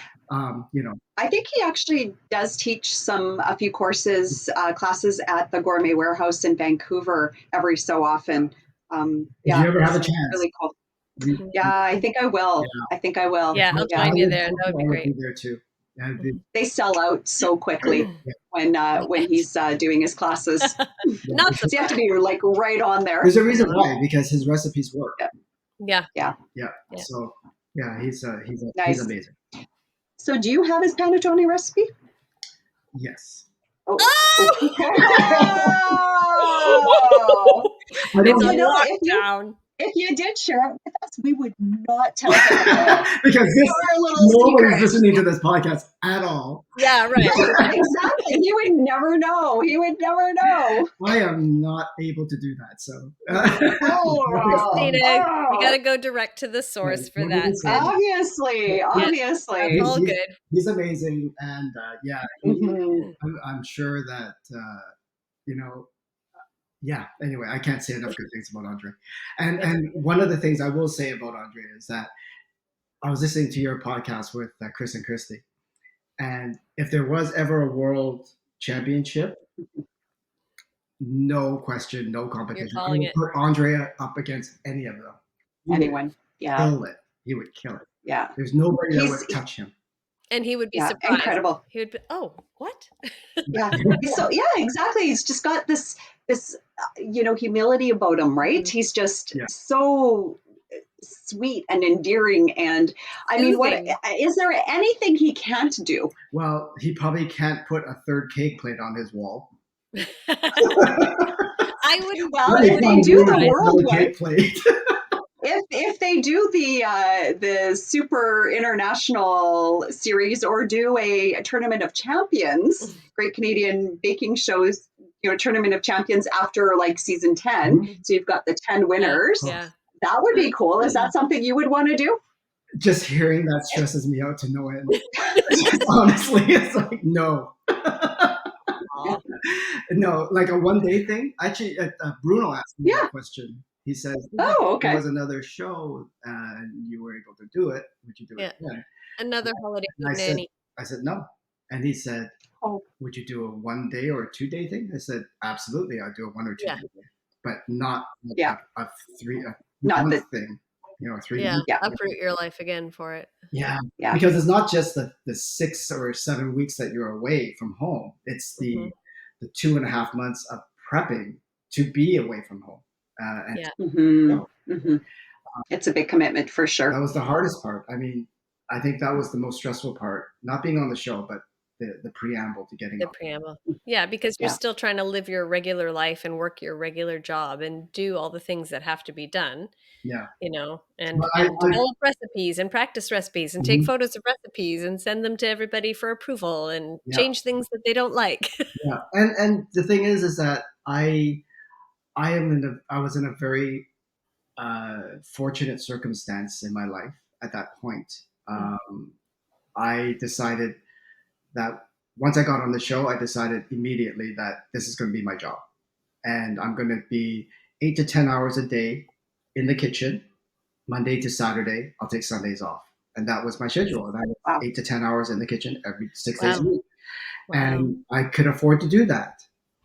yeah, I think he actually does teach a few classes at the Gourmet Warehouse in Vancouver every so often. if you Yeah, ever have a so chance, really cool. we, Mhm. Yeah, I think I will. yeah, I think I will. Yeah, I'll Yeah, join you there. That would I be would great. be there too. Yeah, Mhm. they sell out so quickly yeah, when he's doing his classes. yeah. Not So you have to be surprised. like right on there. There's a reason why, because his recipes work. Yeah, Yeah. yeah, Yeah. Yeah. So yeah, he's nice. amazing. So do you have his panettone recipe? Yes. Oh, okay. Oh! Oh! I It's don't a You know know, lockdown. if you did share it with us, we would not tell him about it. because Our little nobody's secret. listening to this podcast at all. Yeah, right. Right, exactly. He would never know. He would never know. I am not able to do that. So Oh, Christina, you got oh, to go direct to the source for what did he that, say? kid. obviously, Yeah, that's obviously. all good. He's amazing, and yeah, Hmm. I'm sure that you know. Yeah. Anyway, I can't say enough good things about Andre. Yeah. And one of the things I will say about Andre is that I was listening to your podcast with Chris and Christy, and if there was ever a world championship, no question, no You're competition, I calling would it. put Andrea up against any of them. He would Anyone? Yeah, kill it. He would kill it. yeah. There's nobody that He's would touch him. And he would be yeah, surprised. incredible. He would be, oh, what? Yeah. So yeah, exactly. He's just got this humility about him, right? Mhm. He's just Yeah. so sweet and endearing. And I mean, what Soothing. is there anything he can't do? Well, he probably can't put a third cake plate on his wall. Well, Let me if they find do you the world another one, cake plate. if they do the super international series or do a tournament of champions, Great Canadian Baking Shows, tournament of champions after like season 10, Mhm. so you've got the 10 Yeah, winners. yeah. That would be cool. Is that something you would want to do? Just hearing that stresses me out to no end. Honestly, it's like no. Aw. No, like a 1 day thing. Actually, Bruno asked me that Yeah. question. He says, "If Oh, there okay. was another show and you were able to do it, would you do it Yeah. again?" Another holiday And nanny. I said no. And he said, Oh, "Would you do a 1 day or a 2 day thing?" I said, "Absolutely, I'd do a 1 or 2 day Yeah. thing, but not yeah. a a Not month that. thing. A three Yeah. month. Yeah. Uproot your life again for it. Yeah, Yeah. because it's not just the 6 or 7 weeks that you're away from home. It's Hmm. the 2.5 months of prepping to be away from home. And Yeah. Hmm. so Hmm. It's a big commitment for that sure. was the hardest part. I mean, I think that was the most stressful part, not being on the show, but the preamble to getting The on. preamble. Yeah, because you're Yeah. still trying to live your regular life and work your regular job and do all the things that have to be done, Yeah. and But and develop recipes and practice recipes and take mhm, photos of recipes and send them to everybody for approval and yeah, change things that they don't like. yeah. And the thing is that I was in a very fortunate circumstance in my life at that point. Mhm. I decided that once I got on the show, I decided immediately that this is going to be my job. And I'm going to be 8 to 10 hours a day in the kitchen, Monday to Saturday. I'll take Sundays off. And that was my schedule. And I was Wow. 8 to 10 hours in the kitchen every 6 days a Wow. week. Wow. And I could afford to do that.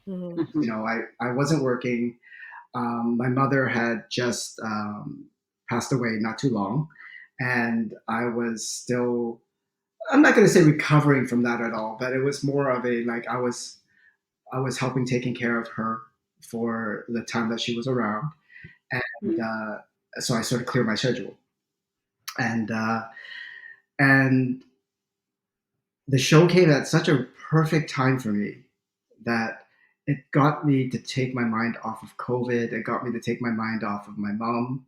Mhm. Hmm. I wasn't working. My mother had just passed away not too long. And I was still, I'm not going to say recovering from that at all, but it was more of a like I was helping taking care of her for the time that she was around, and so I sort of cleared my schedule, and uh, and the show came at such a perfect time for me that it got me to take my mind off of COVID. It got me to take my mind off of my mom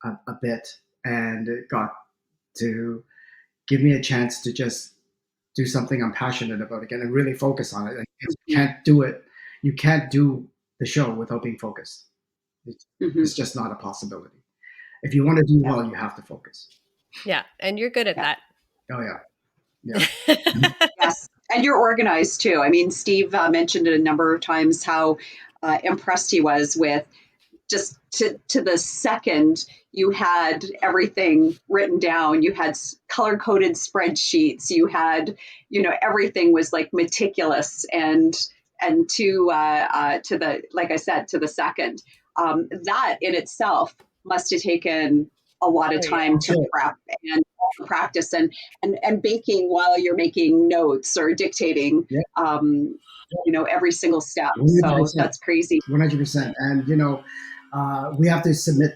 a bit, and it got to give me a chance to just do something I'm passionate about again and really focus on it. And if you can't do it, you can't do the show without being focused. It's, Mm-hmm. it's just not a possibility. If you want to do Yeah. well, you have to focus. Yeah, and you're good at Yeah. that. Oh yeah, yeah. Yes. And you're organized too. I mean, Steve mentioned it a number of times how impressed he was with just to the second you had everything written down. You had color coded spreadsheets. You had, everything was like meticulous and to the, like I said, to the second. That in itself must have taken a lot of Oh yeah. time to Sure. prep and practice and baking while you're making notes or dictating Yeah. every single step. So 100%. that's crazy. 100%. And we have to submit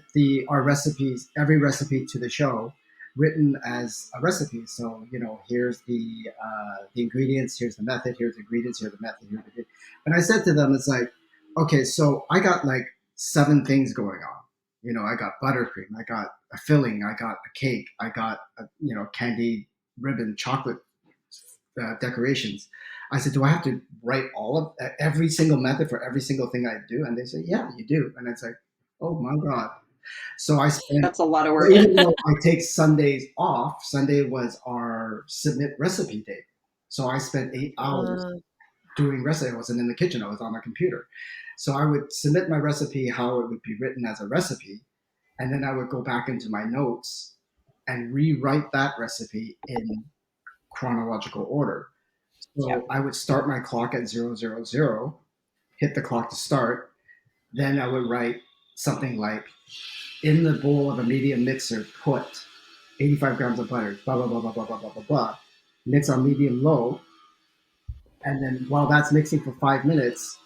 our recipes, every recipe to the show, written as a recipe. So here's the ingredients, here's the method, here's the ingredients, here's the method, here's the. And I said to them, it's like, okay, so I got like 7 things going on. I got buttercream, I got a filling, I got a cake, I got candy ribbon, chocolate decorations. I said, do I have to write all of every single method for every single thing I do? And they said, yeah, you do. And it's like, oh my God. So I spent, That's a lot of work. even though I take Sundays off, Sunday was our submit recipe day. So I spent 8 hours doing recipe. I wasn't in the kitchen, I was on my computer. So I would submit my recipe, how it would be written as a recipe. And then I would go back into my notes and rewrite that recipe in chronological order. So Yeah. I would start my clock at 000, hit the clock to start. Then I would write something like, in the bowl of a medium mixer, put 85 grams of butter, blah, blah, blah, blah, blah, blah, blah, blah, blah. Mix on medium low. And then while that's mixing for 5 minutes,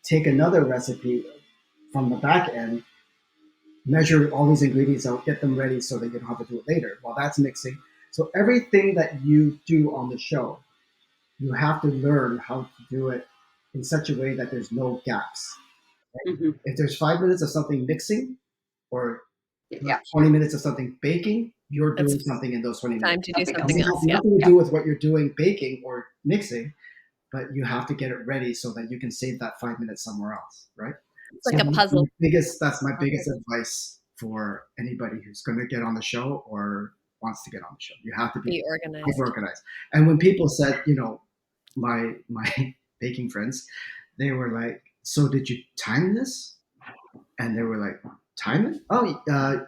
take another recipe from the back end, measure all these ingredients out, get them ready so that you don't have to do it later while that's mixing. So everything that you do on the show, you have to learn how to do it in such a way that there's no gaps. Right? Mm-hmm. If there's 5 minutes of something mixing or Yeah. 20 minutes of something baking, you're doing That's something in those 20 time minutes. to do Something And something it else. has else. Yeah. nothing to Yeah. do with what you're doing baking or mixing, but you have to get it ready so that you can save that 5 minutes somewhere else, right? It's So like a puzzle. that's my biggest advice for anybody who's going to get on the show or wants to get on the show. You have to be Be organized. organized. And when people said, my baking friends, they were like, "So did you time this?" And they were like, "Time it? Oh,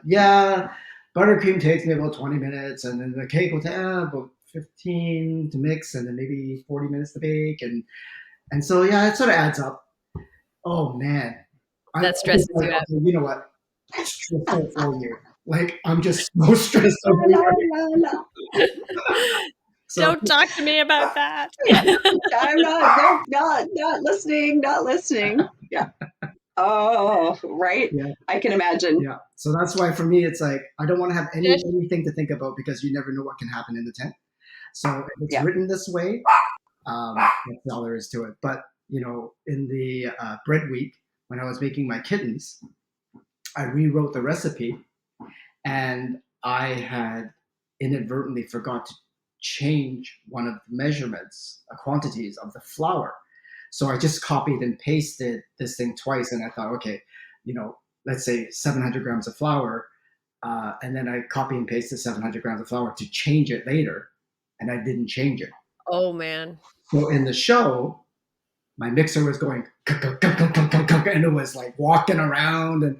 yeah. Buttercream takes me about 20 minutes, and then the cake will take about 15 to mix, and then maybe 40 minutes to bake, and so yeah, it sort of adds up." Oh man, I That was stresses like, you out. okay, you know what? Stressed out for you. Like I'm just so stressed La, over la, here. la, la. So Don't talk to me about that. I'm not, no, not listening, not listening. Yeah. Oh, right. yeah, I can imagine. yeah. So that's why for me, it's like I don't want to have Dish. anything to think about because you never know what can happen in the tent. So if it's Yeah. written this way, that's all there is to it. But in the bread week when I was making my kittens, I rewrote the recipe, and I had inadvertently forgot to change one of the measurements, quantities of the flour. So I just copied and pasted this thing twice, and I thought, okay, let's say 700 grams of flour, and then I copy and pasted 700 grams of flour to change it later, and I didn't change it. Oh man. So in the show, my mixer was going, and it was like walking around,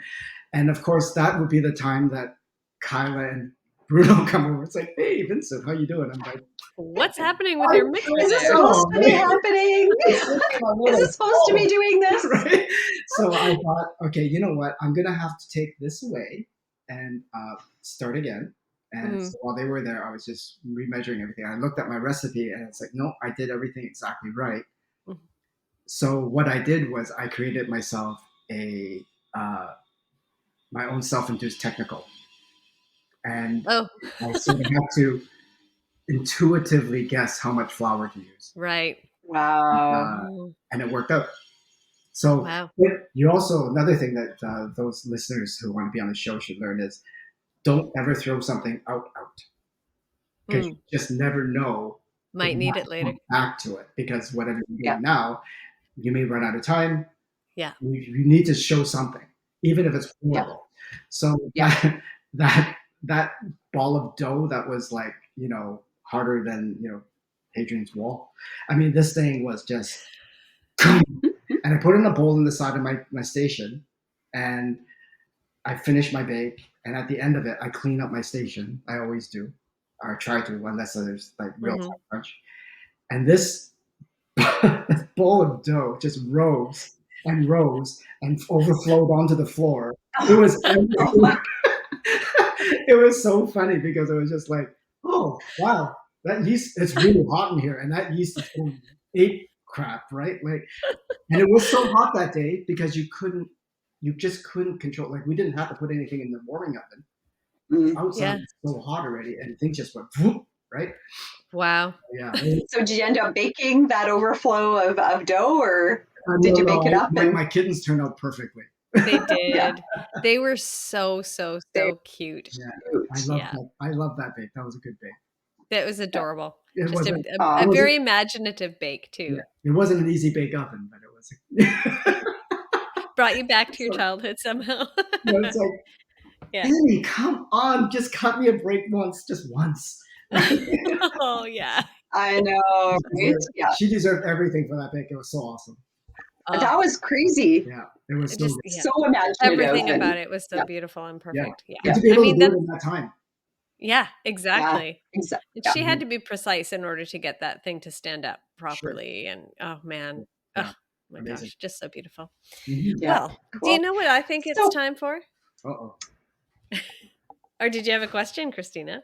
and of course that would be the time that Kyla and Bruno come over. It's like, hey Vincent, how you doing? I'm like, What's happening with I your mixer Is this there? supposed don't to be know. happening? Is it supposed to be doing this? Right? So I thought, okay, you know what? I'm gonna have to take this away and start again. And so while they were there, I was just remeasuring everything. I looked at my recipe and it's like, no, I did everything exactly right. Mhm. So what I did was I created myself a my own self-induced technical, and Oh, I sort of had to intuitively guess how much flour to use, right. Wow. and it worked out. So Wow. you also another thing that those listeners who want to be on the show should learn is don't ever throw something out because you just never know but Might you need have it to later. come back to it because whatever you're Yeah. doing now, you may run out of time. Yeah. You need to show something, even if it's Yeah. horrible. So Yeah. that ball of dough that was like, harder than, Hadrian's Wall. I mean, this thing was just, and I put it in a bowl in the side of my station, and I finish my bake. And at the end of it, I clean up my station. I always do, or try to, unless there's like real time crunch. And this bowl of dough just rose and overflowed onto the floor. It was Oh my. it was so funny because it was just like, oh wow, that yeast, it's really hot in here, and that yeast is going ape crap, right? Like, and it was so hot that day because you just couldn't control. Like, we didn't have to put anything in the warming oven. Outside Yeah. was so hot already, and things just went whoop, right? Wow. Yeah. So did you end up baking that overflow of dough, or did No, you bake it up? my kittens turned out perfectly. They Yeah. did. They were so They're cute. Yeah, cute. Yeah. I love that bake. That was a good bake. That was adorable. It Just wasn't. a It wasn't. very imaginative bake Yeah, too. it wasn't an easy bake oven, but it was. Brought you back to your So, childhood somehow. it's like, Yeah. Annie, come on, just cut me a break once, just once. Oh yeah. I know, right? Yeah. She deserved everything for that bake. It was so awesome. That was crazy. Yeah, it was so Just good. yeah. So imaginative. Everything And about it was so yeah. beautiful and Yeah, perfect. Yeah. and Yeah. to be I able to mean, do it that's in that time. yeah, Yeah. exactly. Exactly. And Yeah. she had to be precise in order to get that thing to stand up Sure. properly. And oh man, Yeah, oh my amazing. gosh, just so beautiful. Yeah. Well, do you Cool. know what I think it's So, time for? Uh-oh. Or did you have a question, Christina?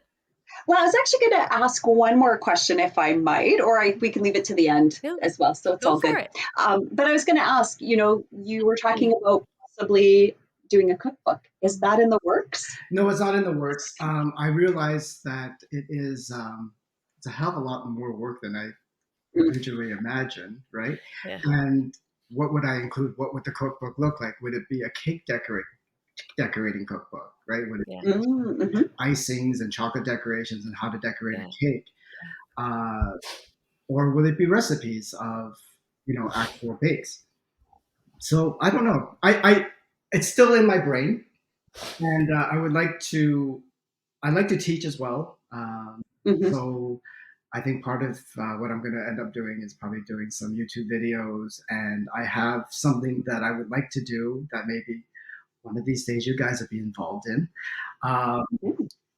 well, I was actually going to ask one more question if I might, or we can leave it to the end No, as well. So it's go all for good. it. But I was going to ask, you were talking about possibly doing a cookbook. Is that in the works? No, it's not in the works. I realized that it is it's a hell of a lot more work than I originally imagined, right? Yeah. And what would I include? What would the cookbook look like? Would it be a cake decorating cookbook, right? Would it Yeah. be Mm-hmm. icings and chocolate decorations and how to decorate Yeah. a cake? Or will it be recipes of, actual bakes? So I don't know. It's still in my brain, and I'd like to teach as well. Mm-hmm. So I think part of what I'm going to end up doing is probably doing some YouTube videos, and I have something that I would like to do that maybe one of these days you guys will be involved in. Um,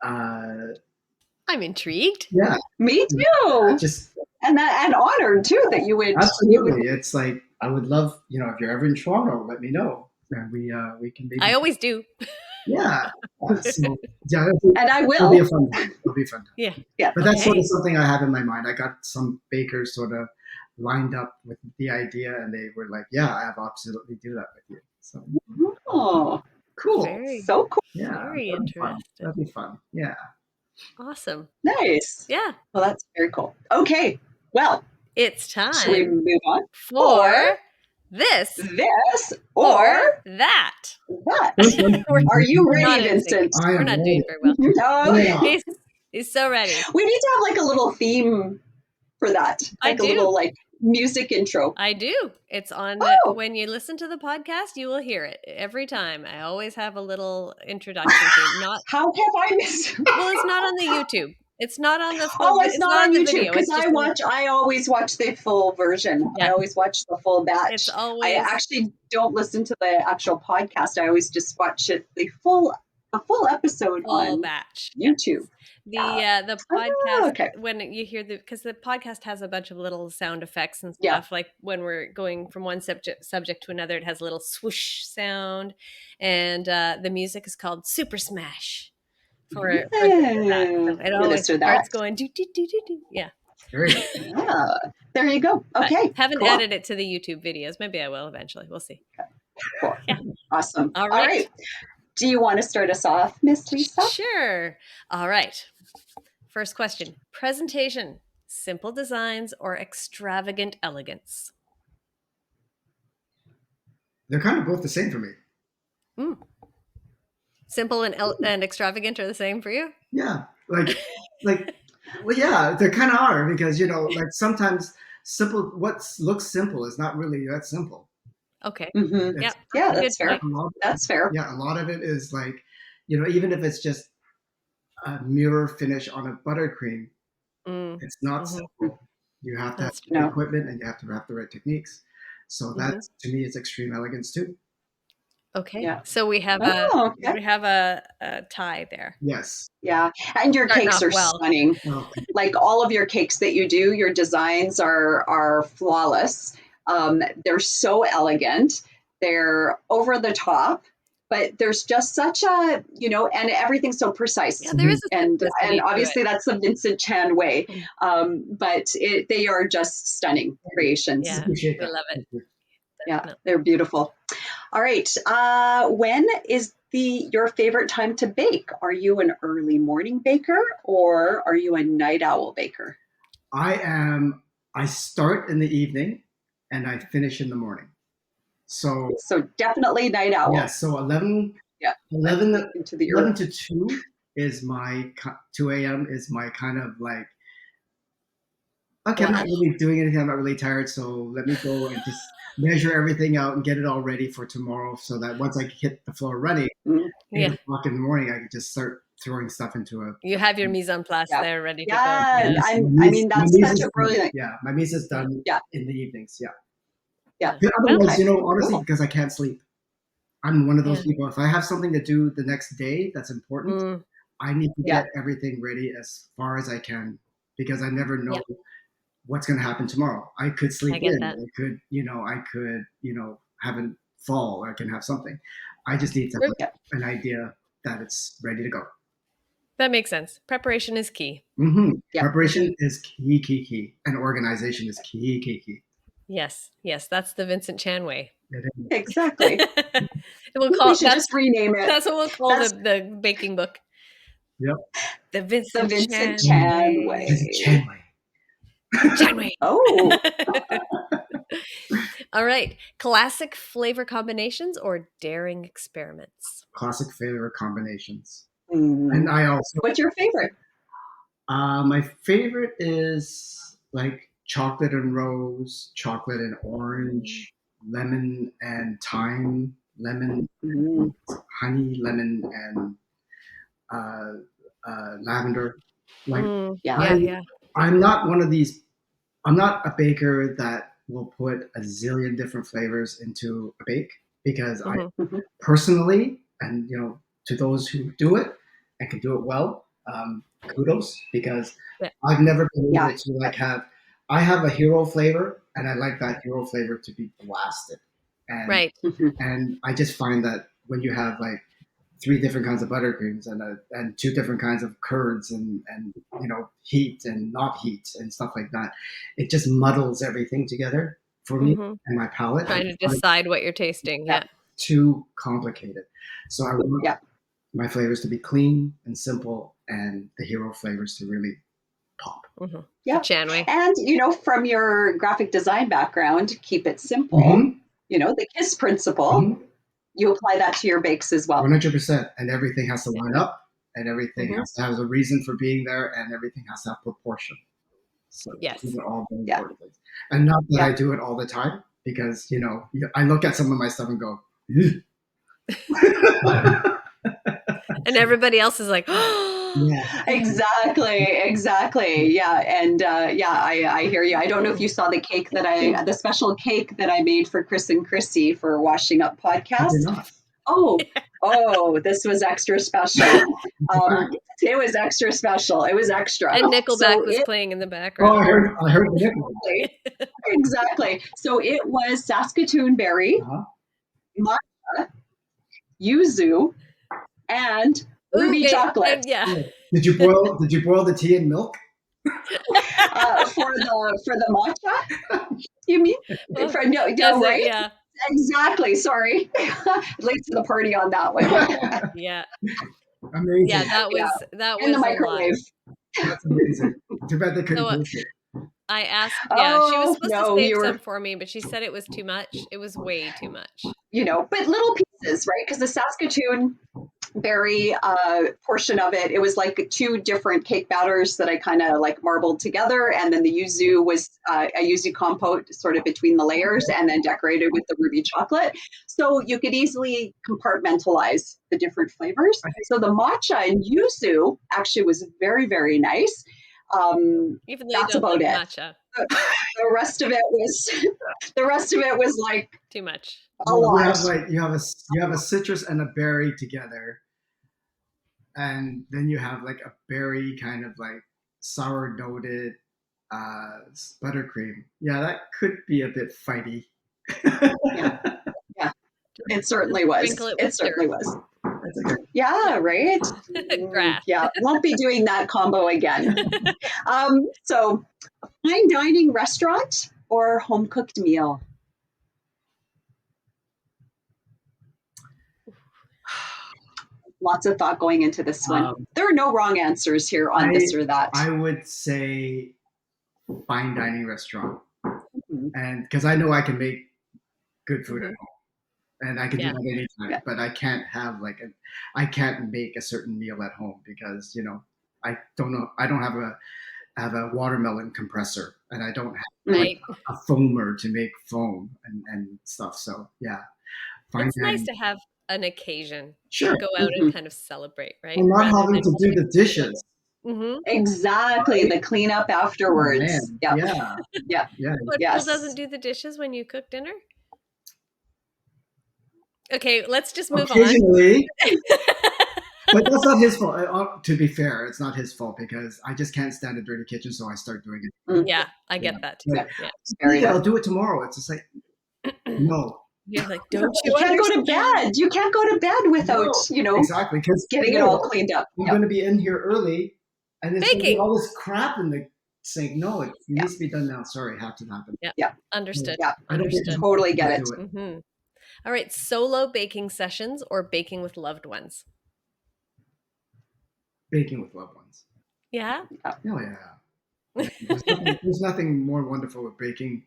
uh, I'm intrigued. yeah, Me too. just And honored too that you would. absolutely. It's like I would love, if you're ever in Toronto, let me know, and we can maybe. I always do. Yeah. So yeah, And I it'll will. be a fun time. It'll be a fun time. Yeah. Yeah. But that's sort Okay. of something I have in my mind. I got some bakers sort of lined up with the idea, and they were like, "Yeah, I have absolutely do that with you." So Oh, cool. Very, so cool. Yeah, very that'd be fun. interesting. That'd be fun. Yeah. Awesome. Nice. Yeah. Well, that's very cool. Okay. Well, It's should we time move on? for this This or or that. that? We're Are you not ready, in sync. Vincent? I We're am not ready. doing very well. No. Yeah. He's so ready. We need to have like a little theme for that, I like a do. little like music intro. I do. It's on Oh. when you listen to the podcast, you will hear it every time. I always have a little introduction theme. Not How have I missed? well, it's not on the YouTube. It's not on the full. Oh, it's not on the YouTube video. because It's just I always watch the full version. Yeah. I always watch the full batch. It's I always actually don't listen to the actual podcast. I always just watch it a full episode full on batch. YouTube. The podcast okay. when you hear because the podcast has a bunch of little sound effects and Yeah. stuff, like when we're going from one subject to another, it has a little swoosh sound, and the music is called Super Smash for that. So it always Minister starts that. going do do do do do. Yeah. Very good. Yeah. There you go. Okay. Haven't cool. added it to the YouTube videos. Maybe I will eventually. We'll see. Cool. Yeah. Awesome. All right. Do you want to start us off, Miss Lisa? Sure. All right. First question. Presentation. Simple designs or extravagant elegance? They're kind of both the same for me. Simple and extravagant are the same for you? Yeah. Like Well, yeah, they kind of are because like sometimes what looks simple is not really that simple. Okay. Hmm. Yep. It's Yeah, Good that's fair. point. a lot. That's fair. Yeah, a lot of it is like, even if it's just a mirror finish on a buttercream, Mm. it's not Hmm. simple. You have to have That's the right true. No. equipment and you have to have the right techniques. So Hmm. that's to me is extreme elegance too. Okay. Yeah. So Oh, okay. we have a tie there. Yes. Yeah. And your Starting cakes off are well. stunning. Well, Like all of your cakes that you do, your designs are flawless. They're so elegant. They're over the top, but there's just such a, and everything's so Yeah, precise. there is mhm. a And simplicity to it. obviously that's the Vincent Chan way. Mm. But they are just stunning I creations. Yeah, appreciate we that. love it. Thank you. Yeah, Definitely. they're beautiful. All right. When is your favorite time to bake? Are you an early morning baker or are you a night owl baker? I am. I start in the evening and I finish in the morning. So So definitely night owl. yes, so 11, Yeah, I'm 11, into the early. 11 to 2 is my 2 a.m. is my kind of like, okay, I'm not Wow. really doing anything. I'm not really tired, so let me go and just measure everything out and get it all ready for tomorrow, so that once I hit the floor running, Mm, 8 o'clock in the morning, I can just start throwing stuff into a. You have your mise en place yeah, there ready to go. yeah. Yeah. I mean, My that's niece such a is done. brilliant. Yeah, my niece is Yeah. done Yeah, in the evenings. Yeah. yeah. Yeah. Well, Otherwise, Okay, honestly, cool. because I can't sleep. I'm one of those yeah. people. If I have something to do the next day that's important, Mm, I need to Yeah, get everything ready as far as I can because I never yeah. know what's going to happen tomorrow. I could I sleep get in. that. I could, have a fall. I can have something. I just need to We're, yeah. have an idea that it's ready to go. that makes sense. Preparation is key. Yeah. Hmm. Preparation is key, key, key, and organization is key, key, key. Yes. Yes. That's the Vincent Chan way. It is. Exactly. We'll We call should just rename it. that's what we'll call That's the baking book. Yep. The the Vincent Vincent Chan Chan This is way. way. Chan Chan way. Oh, All right. Classic flavor combinations or daring experiments? Classic favorite combinations. And mm. I also, What's your favorite? my favorite is like chocolate and rose, chocolate and Mm. orange, lemon and thyme, lemon, Mm. honey, lemon and uh, lavender. Like Mm. Yeah. I, Yeah. Yeah. I'm not one of these. I'm not a baker that will put a zillion different flavors into a bake because I Hmm. Mhm. personally, and to those who do it and can do it well, kudos because Yeah. I've never been Yeah. able to like have. I have a hero flavor, and I like that hero flavor to be blasted, and Right. Mhm. and I just find that when you have like three different kinds of buttercreams and two different kinds of curds and heat and not heat and stuff like that, it just muddles everything together for me Hmm. and my palate. I Trying to find it decide what you're tasting. Yeah. Yeah. too complicated. So I want Yeah. my flavors to be clean and simple, and the hero flavors to really pop. Hmm. The Yeah. Chan way. And, from your graphic design background, keep it simple. Mm-hmm. The KISS principle, Mm-hmm. you apply that to your bakes as well. 100%. And everything has to line up, and everything Hmm. has to have a reason for being there, and everything has to have proportion. So these Yes. are all very Yeah. important things. And not that Yeah. I do it all the time because, I look at some of my stuff and go, "Ugh." And everybody else is like, Yeah. Exactly, exactly. Yeah, and yeah, I hear you. I don't know if you saw the special cake that I made for Chris and Chrissy for Washing Up I did podcast. not. Oh, oh, this was extra special. Go back. Um, it was extra special. It was extra. and Nickelback So was it playing in the Oh, background. I heard the nickname. exactly, exactly. So it was Saskatoon berry, Uh-huh. matcha, yuzu, and ruby Okay. chocolate. And yeah. Oh, did you boil the tea in milk? For the matcha, you mean? Well, For, no, as no, a, right? yeah. Exactly. Sorry, late to the party on that one. Yeah. Yeah. Amazing. Yeah, That in the was a lot. microwave. That's amazing. Too bad they couldn't So taste it. I asked, yeah, she was Oh supposed to no, save you some were, for me, but she said it was too much. It was way too much. but little pieces, right? Because the Saskatoon berry portion of it. It was like two different cake batters that I kind of like marbled together, and then the yuzu was a yuzu compote sort of between the layers, and then decorated with the ruby chocolate. So you could easily compartmentalize the different flavors. So the matcha and yuzu actually was very, very nice. Even though you That's don't about like it. matcha. The rest of it was like Too much. a You lot. have like you have a citrus and a berry together, and then you have like a berry kind of like sourdoughted buttercream. Yeah, that could be a bit fighty. Yeah, yeah, it certainly was. Sprinkle it It with certainly syrup. was. That's okay. Yeah, right. Grass. Yeah, won't be doing that combo again. So, fine dining restaurant or home cooked meal? Lots of thought going into this one. There are no wrong answers here on this or that. I would say fine dining restaurant, Mhm. and because I know I can make good food at Mhm. home, and I can Yeah. do that anytime. Yeah. But I can't have I can't make a certain meal at home because I don't know. I don't have a watermelon compressor, and I don't have Right. a foamer to make foam and stuff. So yeah, fine It's nice dining. to have an occasion Sure. to go out and kind of celebrate, right? And not Rather having than to do the dishes. Mm-hmm. Exactly, the cleanup Oh afterwards. man, Yep. yeah, Yep. yeah. But Phil Yes. doesn't do the dishes when you cook dinner? Okay, let's just move on. Occasionally, but that's not his fault. To be fair, it's not his fault because I just can't stand a dirty kitchen, so I start doing it. Yeah, I get Yeah. that too. Like, Yeah. Fair yeah, I'll enough. do it tomorrow. It's just like no, You're like, don't You you can't go to understand? bed. You can't go to bed without, no, exactly because getting it all cleaned up. I'm Yep. going to be in here early, and there's going to be Baking. all this crap in the sink. No, it Yeah. needs to be done now. Sorry, have to happen. Yeah. Yeah. Understood. Yeah. I don't get Understood. Totally get to it. do it. Mm-hmm. All right, solo baking sessions or baking with loved ones? Baking with loved ones. Yeah. Oh yeah. There's nothing more wonderful with baking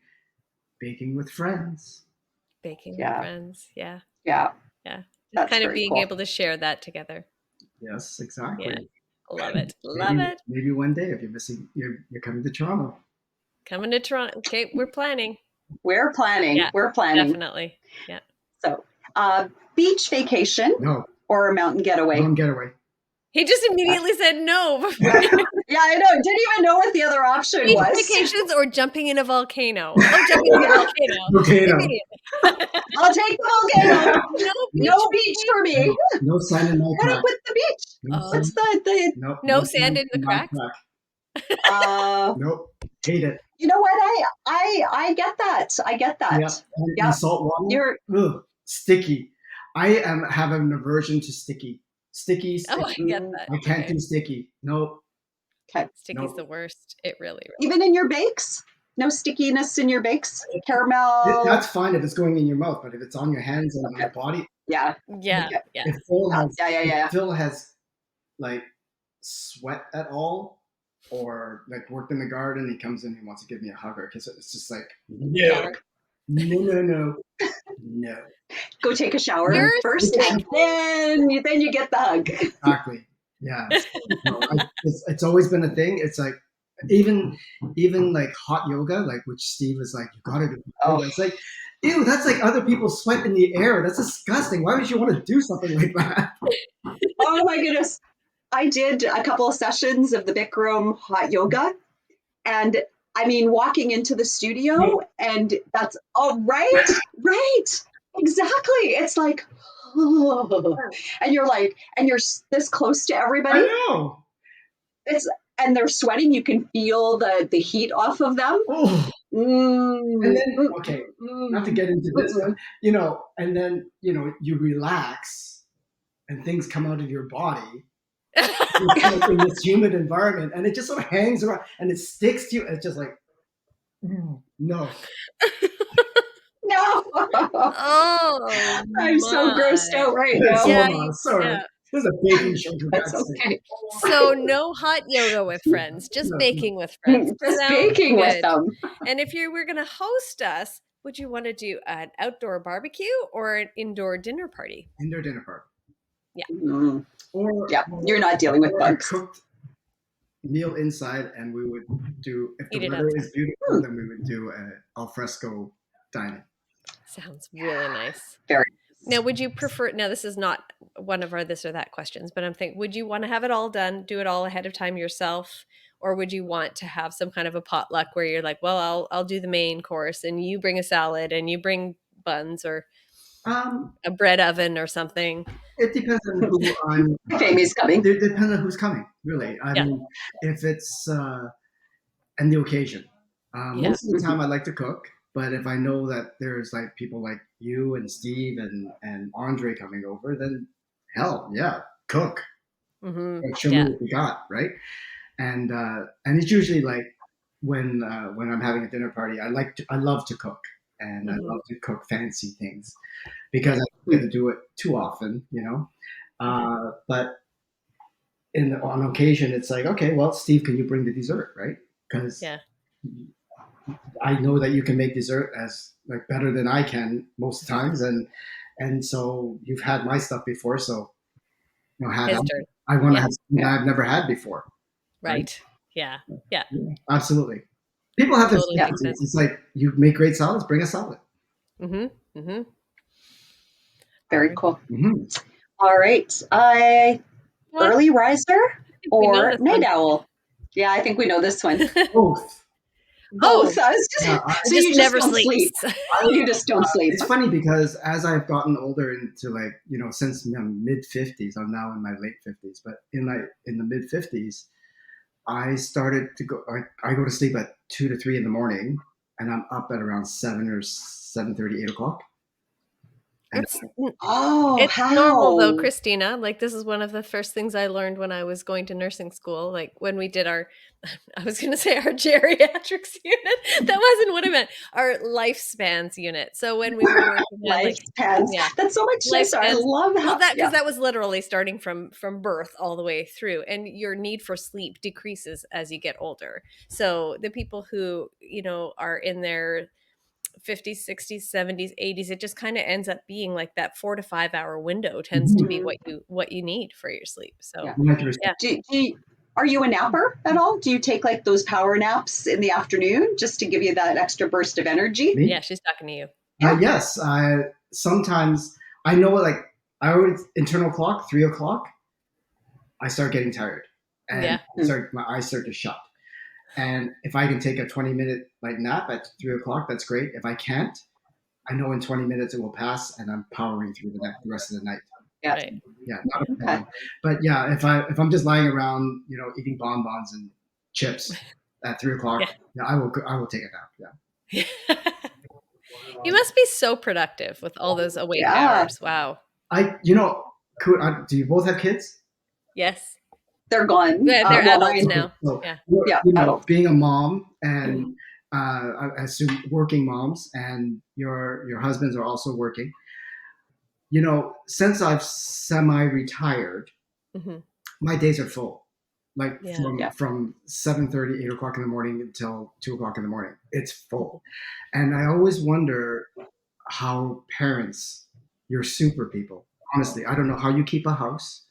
with friends. Baking with Yeah. friends. Yeah. Yeah. Yeah. Just That's kind of very being cool. able to share that together. Yes, exactly. Yeah. Love it. Love it. Maybe one day if you're coming to Toronto. Coming to Toronto. Okay, we're planning. We're planning. Yeah, We're planning. definitely. Yeah. So, beach vacation No, or a mountain getaway? mountain getaway. He just immediately said no. Yeah, I know. Didn't even know what the other option Beach was. vacations or jumping in a volcano. Oh, jumping in a volcano. Volcano. Immediately. I'll take the volcano. No beach for me. No sand in my What crack. up with the beach? No What's sand. the Nope, No sand sand in the my cracks? uh Nope. Hate it. you know what? I get that. I get that. Yeah. Yeah. And salt water. Sticky. Have an aversion to sticky. Sticky. Oh, I get that. I can't Okay. do sticky. Nope. Okay. Sticky's Nope. the worst. It really. Even in your bakes? No stickiness in your bakes? Caramel? That's fine if it's going in your mouth, but if it's on your hands and on your body, Yeah. Yeah. Yeah. if Phil Yeah. if Phil has like sweat at all or like worked in the garden, he comes in, he wants to give me a hug or kiss. It's just like no. Go take a shower You're first, and then you get the hug. Exactly. Yeah. It's always been a thing. It's like even like hot yoga, like which Steve is like, you gotta do yoga. It's like, ew, that's like other people's sweat in the air. That's disgusting. Why would you want to do something like that? Oh my goodness. I did a couple of sessions of the Bikram hot yoga, and I mean, walking into the studio, and that's right, exactly. It's like, and you're like, and you're this close to everybody. I know. And they're sweating. You can feel the heat off of them. Oh. And then, okay, not to get into this, but, and then, you relax and things come out of your body in this humid environment, and it just sort of hangs around and it sticks to you. And it's just like, no. No. Oh, I'm so grossed out right now. Yeah, sorry. yeah. This is a baking show. That's okay. So no hot yoga with friends, just baking with friends. Just Sounds baking with good. them. And if you were going to host us, would you want to do an outdoor barbecue or an indoor dinner party? Indoor dinner party. Mm. Or, Yeah, you're not dealing with or a bugs. cooked meal inside, and we would do, if the Eat it weather outside. is beautiful, then we would do al fresco dining. Sounds really nice. Very Now, nice. would you prefer, now this is not one of our this or that questions, but I'm thinking, would you want to have it all done, do it all ahead of time yourself? Or would you want to have some kind of a potluck where you're like, well, I'll do the main course and you bring a salad and you bring buns or Um, a bread oven or something? it depends on who I'm. Amy's coming. It depends on who's coming, really. I Yeah. mean, if it's and the occasion. Yeah. Most of the time, I like to cook, but if I know that there's like people like you and Steve and Andre coming over, then hell yeah, cook. Hmm. Like, show me Yeah. what you got, right? And it's usually like when I'm having a dinner party, I love to cook, and I Hmm. love to cook fancy things because Yeah. I don't get to do it too often, you know. Hmm. But on occasion, it's like, okay, well, Steve, can you bring the dessert, right? Because Yeah. I know that you can make dessert as like better than I can most times, and so you've had my stuff before, so had His turn. I want to Yeah. have something I've never had before, right? Right. Yeah. Yeah. Yeah, absolutely. People have their Totally Yeah, makes specialties. sense. It's like you make great salads, bring a salad. Hmm. Hmm. very Very cool. Hmm. All right. well, Early riser I think we know or this night one. owl? Yeah, I think we know this one. Both. Both. Oh, I was Yeah, just, it so just you just never don't sleep. sleeps. You just don't sleep. it's funny because as I've gotten older into like since my mid 50s, I'm now in my late 50s, but in the mid 50s, I started to go. I go to sleep at 2 to 3 in the morning, and I'm up at around 7 or 7:30, 8 o'clock. And It's Oh, It's normal though, how? Christina. Like this is one of the first things I learned when I was going to nursing school. Like when we did our, I was going to say our geriatrics unit. That wasn't what I meant. Our lifespans unit. So when we were working on like, Lifespans. yeah, That's so much nicer. I lifespans. love Well, how, that because yeah. that was literally starting from birth all the way through, and your need for sleep decreases as you get older. So the people who are in their 50s, 60s, 70s, 80s, it just kind of ends up being like that 4 to 5 hour window tends to be Mhm. what you need for your sleep. So Yeah. 100%. yeah. Are you a napper at all? Do you take like those power naps in the afternoon just to give you that extra burst of energy? Me? Yeah, she's talking to you. Yeah. Yes. Sometimes I know, like I always internal clock 3 o'clock. I start getting tired, and Yeah. my eyes start to shut. And if I can take a 20-minute like nap at 3 o'clock, that's great. If I can't, I know in 20 minutes it will pass, and I'm powering through the rest of the night. Yeah. Right. Yeah, not a Okay. problem. But yeah, if I'm just lying around, eating bonbons and chips at 3 o'clock, Yeah. yeah, I will take a nap. Yeah. You must be so productive with all those awake Yeah. hours. Wow. Do you both have kids? Yes. They're gone. They're Well, adults mine, Okay, now. so Yeah. yeah, being a mom and I assume working moms, and your husbands are also working. Since I've semi-retired, Hmm. my days are full. Like Yeah. from yeah. from 7:30, 8 o'clock in the morning until 2 o'clock in the morning, it's full. And I always wonder how parents, you're super people. Honestly, I don't know how you keep a house.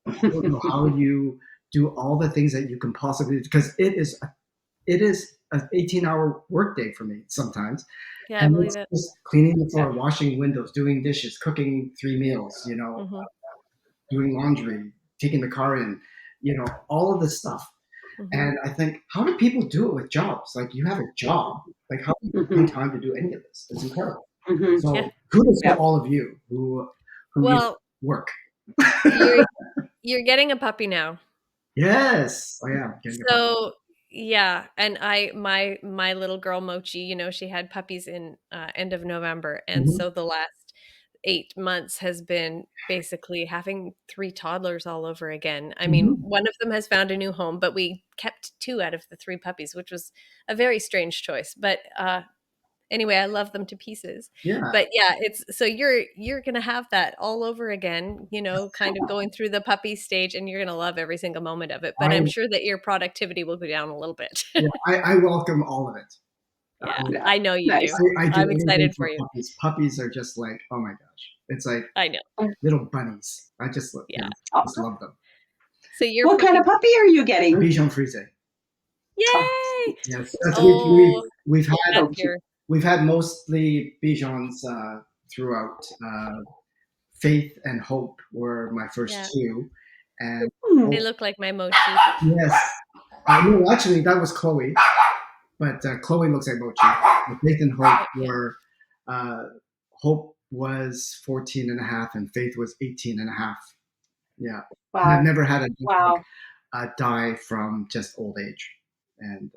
I don't know how you do all the things that you can possibly do, because it is an 18-hour workday for me sometimes. Yeah, I And believe it's it. just cleaning the floor, washing windows, doing dishes, cooking 3 meals, Hmm. doing laundry, taking the car in, all of this stuff. Hmm. And I think, how do people do it with jobs? Like, you have a job. Like, how do you Mhm, find time to do any of this? It's incredible. mhm. Yeah. So kudos to Yeah. all of you who Well, work. you're you're getting a puppy now. Yes, I am getting a puppy. So yeah, and my little girl Mochi, she had puppies in end of November, and Mhm, so the last 8 months has been basically having three toddlers all over again. I mean, mhm. one of them has found a new home, but we kept two out of the three puppies, which was a very strange choice. But anyway, I love them to pieces. Yeah, But yeah, it's so you're gonna have that all over again, kind of going through the puppy stage, and you're gonna love every single moment of it. But I I'm sure that your productivity will go down a little bit. yeah, I welcome all of it. Yeah, Yeah. I know you Nice. do. I do I'm anything excited for for you. puppies. Puppies are just like, oh my gosh. It's like I know. little bunnies. I just, Yeah. Oh, just love them. So your what kind puppy. of puppy are you getting? Bichon Frise. Oh, Yay! Yes, Oh, we've had that's so cute. your. mostly Bijons throughout. Faith and Hope were my first Yeah. two, and They Hmm. look like my mochi. yes, no, actually that was Chloe, but Chloe looks like Mochi. But Faith and Hope Oh, yeah. were Hope was 14 and a half, and Faith was 18 and a half. Yeah, and I've Wow. never had a dog Wow. die from just old age, and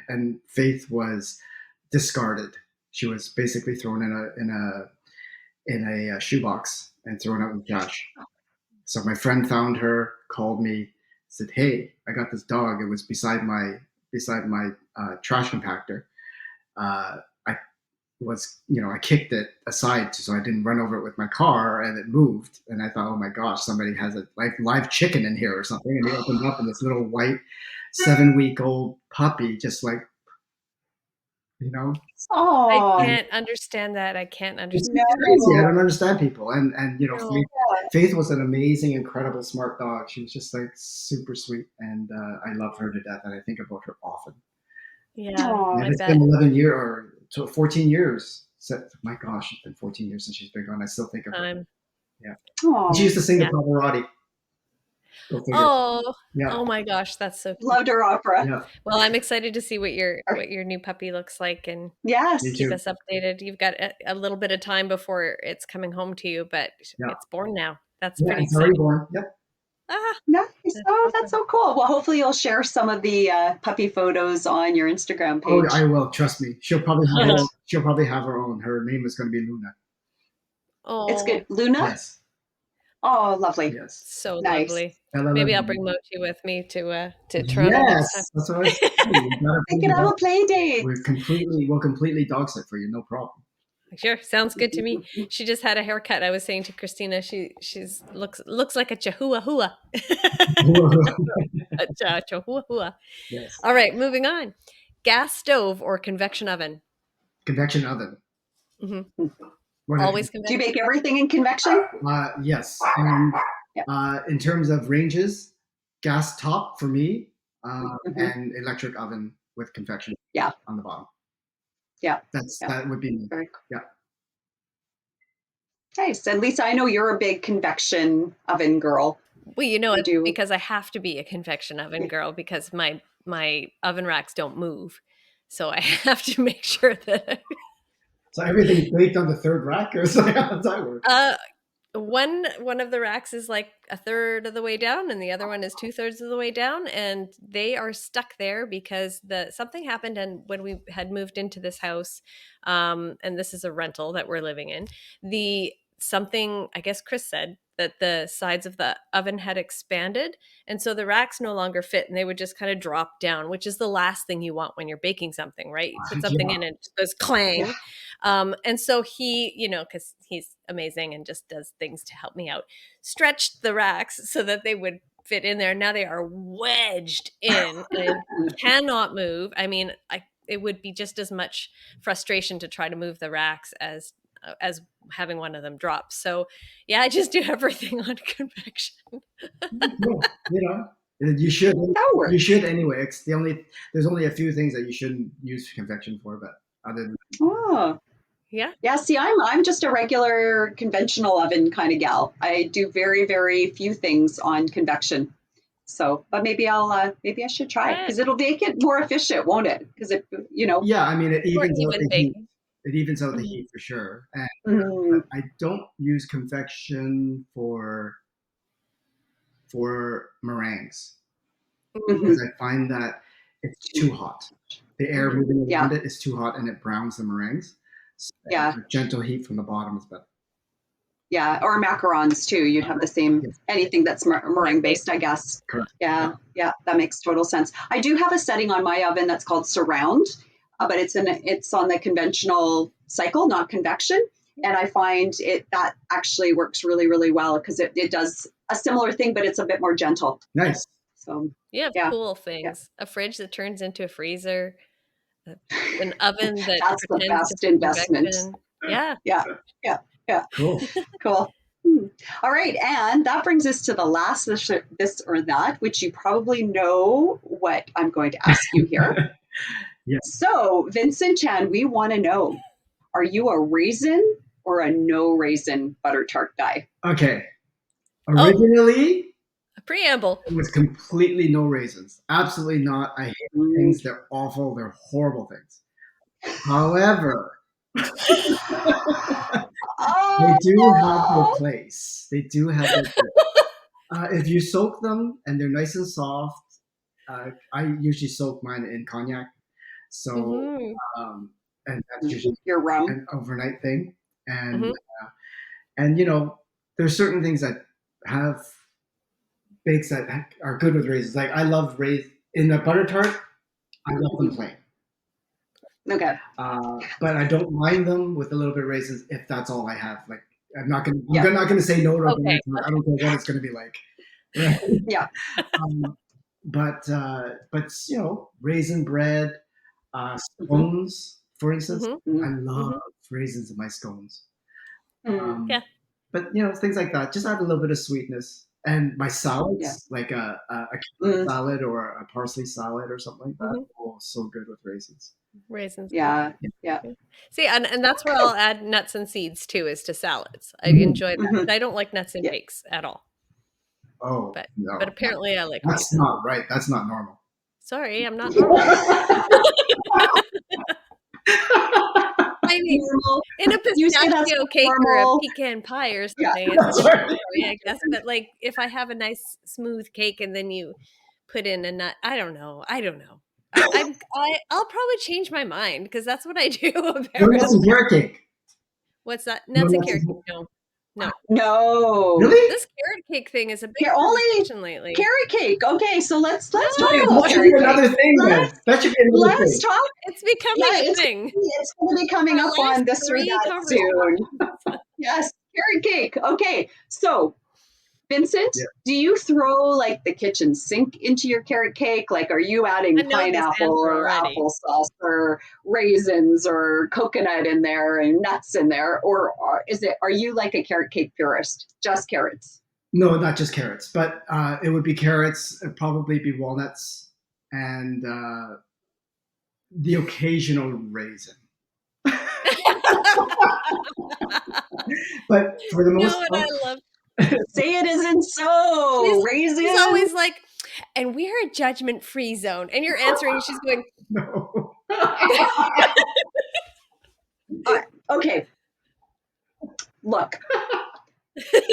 and Faith was discarded. She was basically thrown in a shoebox and thrown out in the trash. So my friend found her, called me, said, "Hey, I got this dog. It was beside my trash compactor. I I kicked it aside so I didn't run over it with my car, and it moved. And I thought, oh my gosh, somebody has a live chicken in here or something. And they opened up, and this little white 7-week old puppy, just like you know, I Oh, can't understand that. I can't it's understand crazy. I no. don't understand people. And No. Faith was an amazing, incredible, smart dog. She was just like super sweet, and I love her to death. And I think about her often. Yeah, And I it's bet. been 11 years or 14 years. So, my gosh, it's been 14 years since she's been gone. I still think of her. Um, Yeah, and she Oh, used to sing the yeah. Pavarotti. Go figure. Oh, Yeah, oh my gosh, that's so cute. loved her opera. yeah. Well, I'm excited to see what your new puppy looks like and Me Yes. keep too. us updated. You've got a little bit of time before it's coming home to you, but Yeah, it's born now. That's yeah. pretty It's already exciting. born. Yep. Ah, Nice. that's Oh, that's awesome. so cool. Well, hopefully you'll share some of the puppy photos on your Instagram Oh, I page. will. Trust me. She'll probably have her own. She'll probably have her own. Her name is going to be Luna. It's Oh, good. Luna? Yes. Oh, lovely. Yes. so Nice. lovely. Maybe I'll bring LLM. Mochi with me to Toronto next time. Yes, that's what I was saying. You gotta We bring can the have dog. a play date. We'll completely dog sit for you, no problem. Sure, sounds good to me. She just had a haircut. I was saying to Christina, she's looks like a chihuahua. A chihuahua. Yes. All right, moving on. Gas stove or convection oven? Convection oven. Hmm. What have you? Always Do you convection. bake everything in convection? Yes. And Yeah. in terms of ranges, gas top for me, Hmm. and electric oven with convection Yeah. on the bottom. Yeah. Yeah. That would be me. Very cool. Yeah. Nice. And Lisa, I know you're a big convection oven girl. Well, you know You it's do. because I have to be a convection oven girl because my oven racks don't move, so I have to make sure that. So everything's baked on the third rack, or so how does that work? uh, one of the racks is like a third of the way down and the other one is 2/3 of the way down, and they are stuck there because something happened, and when we had moved into this house, and this is a rental that we're living in, the something, I guess Chris said that the sides of the oven had expanded, and so the racks no longer fit and they would just kind of drop down, which is the last thing you want when you're baking something, right? You put something Yeah. in and it goes Yeah. clang. And so he, because he's amazing and just does things to help me out, stretched the racks so that they would fit in there. Now they are wedged in and cannot move. I mean, it would be just as much frustration to try to move the racks as having one of them drop. So yeah, I just do everything on convection. Cool. You should. That You works. should anyway. There's only a few things that you shouldn't use convection for, but other than Oh. Yeah. Yeah, see, I'm just a regular conventional oven kind of gal. I do very, very few things on convection. So, but maybe I should try Eh, because it'll make it more efficient, won't it? Because yeah, I mean, it more evens out even the heat. baking. It evens out the Mhm. heat for sure. And mm, I don't use convection for meringues Mm, because I find that it's too hot. The air mhm. moving yeah, around it is too hot, and it browns the meringues. So yeah, a gentle heat from the bottom is better. yeah. Or macarons too. You'd have the same Yes, anything that's Meringue meringue base. based, I guess. correct. Yeah. Yeah, yeah, that makes total sense. I do have a setting on my oven that's called surround, but it's on the conventional cycle, not convection. And I find it that actually works really, really well because it does a similar thing, but it's a bit more gentle. Nice. So You have yeah, cool yeah. things. A fridge that turns into a freezer, a an oven that That's the pretends to best be investment. convection. Yeah. Yeah, yeah. Yeah, Cool. cool. All right, and that brings us to the last this or that, which you probably know what I'm going to ask you here. Yeah. So, Vincent Chan, we want to know, are you a raisin or a no raisin butter tart guy? Okay. Oh, Originally, a preamble. it was completely no raisins. Absolutely not. I hate Mm. things. They're awful. They're horrible things. However, they do have their Oh, place. They do have their place. If you soak them and they're nice and soft, I usually soak mine in cognac. So, Mm-hmm. um, and that's no. usually Your rum. an overnight thing. Mm-hmm. And there's certain things that have bakes that are good with raisins. Like I love raisins in the butter tart. I love them plain. Okay. But I don't mind them with a little bit of raisins if that's all I have. Like I'm not gonna Yeah. I'm not gonna say no to a butter Okay. tart. I don't care what it's gonna be like. Right? Yeah. Um, but raisin bread, Mm-hmm. scones, for instance. Mm-hmm. I Mm-hmm. love Mm-hmm. raisins in my scones. Mm. Yeah. Um, but things like that, just add a little bit of sweetness. And my Yeah. salads, like a carrot Mm. salad or a parsley salad or something like that, Mm-hmm. oh, so good with raisins. Raisins. Yeah. Yeah. Yeah. Yeah. See, and that's where I'll add nuts and seeds too, is to salads. I Mhm. enjoy that, Mm-hmm. but I don't like nuts in Yeah. bakes at all. Oh But no, apparently I like that's raisins. not right. That's not normal. Sorry, I'm not normal. I mean, Normal. in a You say that's pistachio not cake or a normal. pecan pie or Yeah. something, it's a That's different right. story, I guess. But like, if I have a nice smooth cake and then you put in a nut, I don't know. I don't know. I'll probably change my mind because that's what I do. No nuts and Apparently, carrot cake. what's that? No Nuts and nuts carrot and cake? No, no. No. really? This carrot cake thing is a big Here, only conversation lately. carrot cake. Okay, so let's talk Okay, about that should No, be carrot cake. another thing then. Let's That should be another let's thing. talk. it's Yeah, becoming a thing. it's going to be coming Our up on last this or three that soon. conversations. Yes, carrot cake. Okay, so Vincent, Yeah. do you throw like the kitchen sink into your carrot cake? Like, are you I adding know this pineapple answer or already. applesauce or raisins or coconut in there and nuts in there, or are you like a carrot cake purist? Just carrots? No, not just carrots, but it would be carrots. It'd probably be walnuts and the occasional raisin. But for the You most know what I part, love? Say it isn't so. She's Raisins? always like, and we're a judgment-free zone. And you're answering, she's going, no. Okay, look,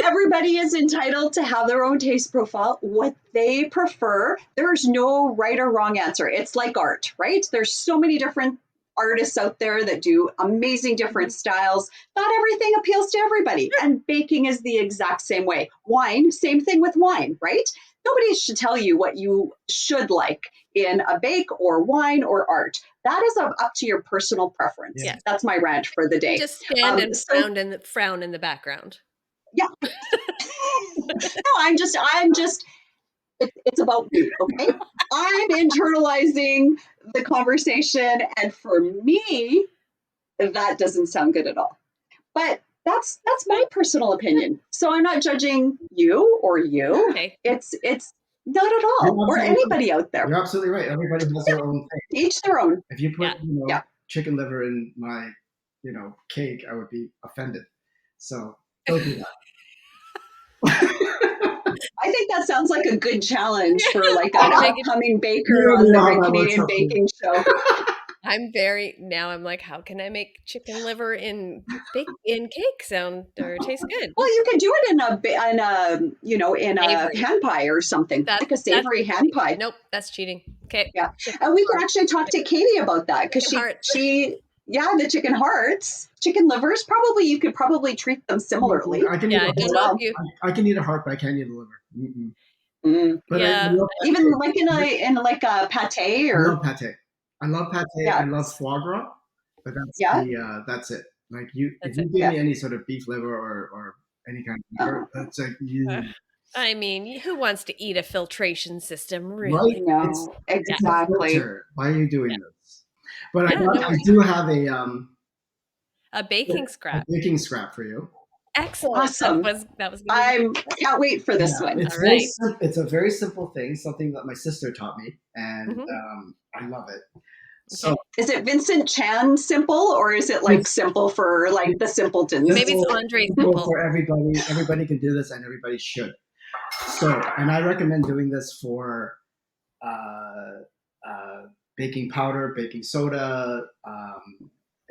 everybody is entitled to have their own taste profile, what they prefer. There's no right or wrong answer. It's like art, right? There's so many different artists out there that do amazing different styles. Not everything appeals to everybody. And baking is the exact same way. Wine, same thing with wine, right? Nobody should tell you what you should like in a bake or wine or art. That is up to your personal preference. Yeah. yes. That's my rant for the You day. just stand and So frown in the background. yeah, no, I'm just it's about me, okay? I'm internalizing the conversation, and for me, that doesn't sound good at all. But that's my personal opinion. So I'm not judging you or you. Okay. It's not at all, You're or absolutely right. anybody out there. You're absolutely right. Everybody has their own thing. Each their own. If you put, Yeah. Yeah. chicken liver in my, cake, I would be offended. So don't do that. I think that sounds like a good challenge for like an Trying to make it. upcoming baker You on already the know how Great that works Canadian out for me. Baking Show. I'm like, how can I make chicken liver in cake sound or taste good? Well, you can do it in a Savory. hand pie or something, like a That's savory hand cheating. pie. Nope, that's cheating. Okay. Yeah, Chicken and we can heart. actually talk to Katie about that because Chicken hearts. yeah, the chicken hearts, chicken livers. Probably you could probably treat them similarly I can eat Yeah, a I don't heart. know if well. you. I can eat a heart, but I can't eat a liver. Mm-mm. Mm. But I Yeah, love Even pate. like in like a pate I love or pate. I love pate. I yeah, love foie gras, but yeah, that's it. Like if that's you it. give yeah. me any sort of beef liver or any kind of Uh-huh. liver, that's like Uh, I mean, who wants to eat a filtration system, right. really? It's No, Yeah, it's a exactly. filter. Why are you yeah, doing this? But yeah. No I worries. do have A baking a scrap. baking scrap for you. Excellent. Awesome. That was gonna be I can't wait for this Yeah, one. it's all right. it's a very simple thing, something that my sister taught me, and Mhm. I love it. So Okay. Is it Vincent Chan simple, or is it like it's simple for like the simpletons? Maybe it's simple, Andre simple Simple. for everybody. Everybody can do this, and everybody should. So, and I recommend doing this for uh, uh, baking powder, baking soda,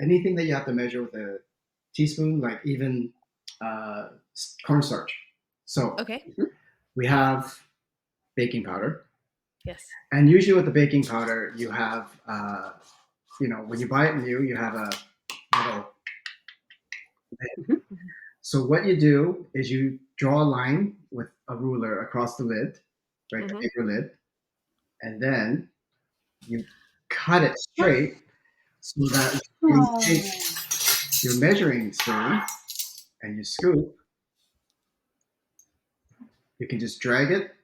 anything that you have to measure with a teaspoon, like even uh, cornstarch. So Okay. Mhm. we have baking powder, Yes. and usually with the baking powder, you have, when you buy it new, you have a little. Mhm. Mhm. So what you do is you draw a line with a ruler across the lid, like a Mhm. paper lid, and then you cut it straight so that when you take Oh. your measuring spoon and you scoop, you can just drag it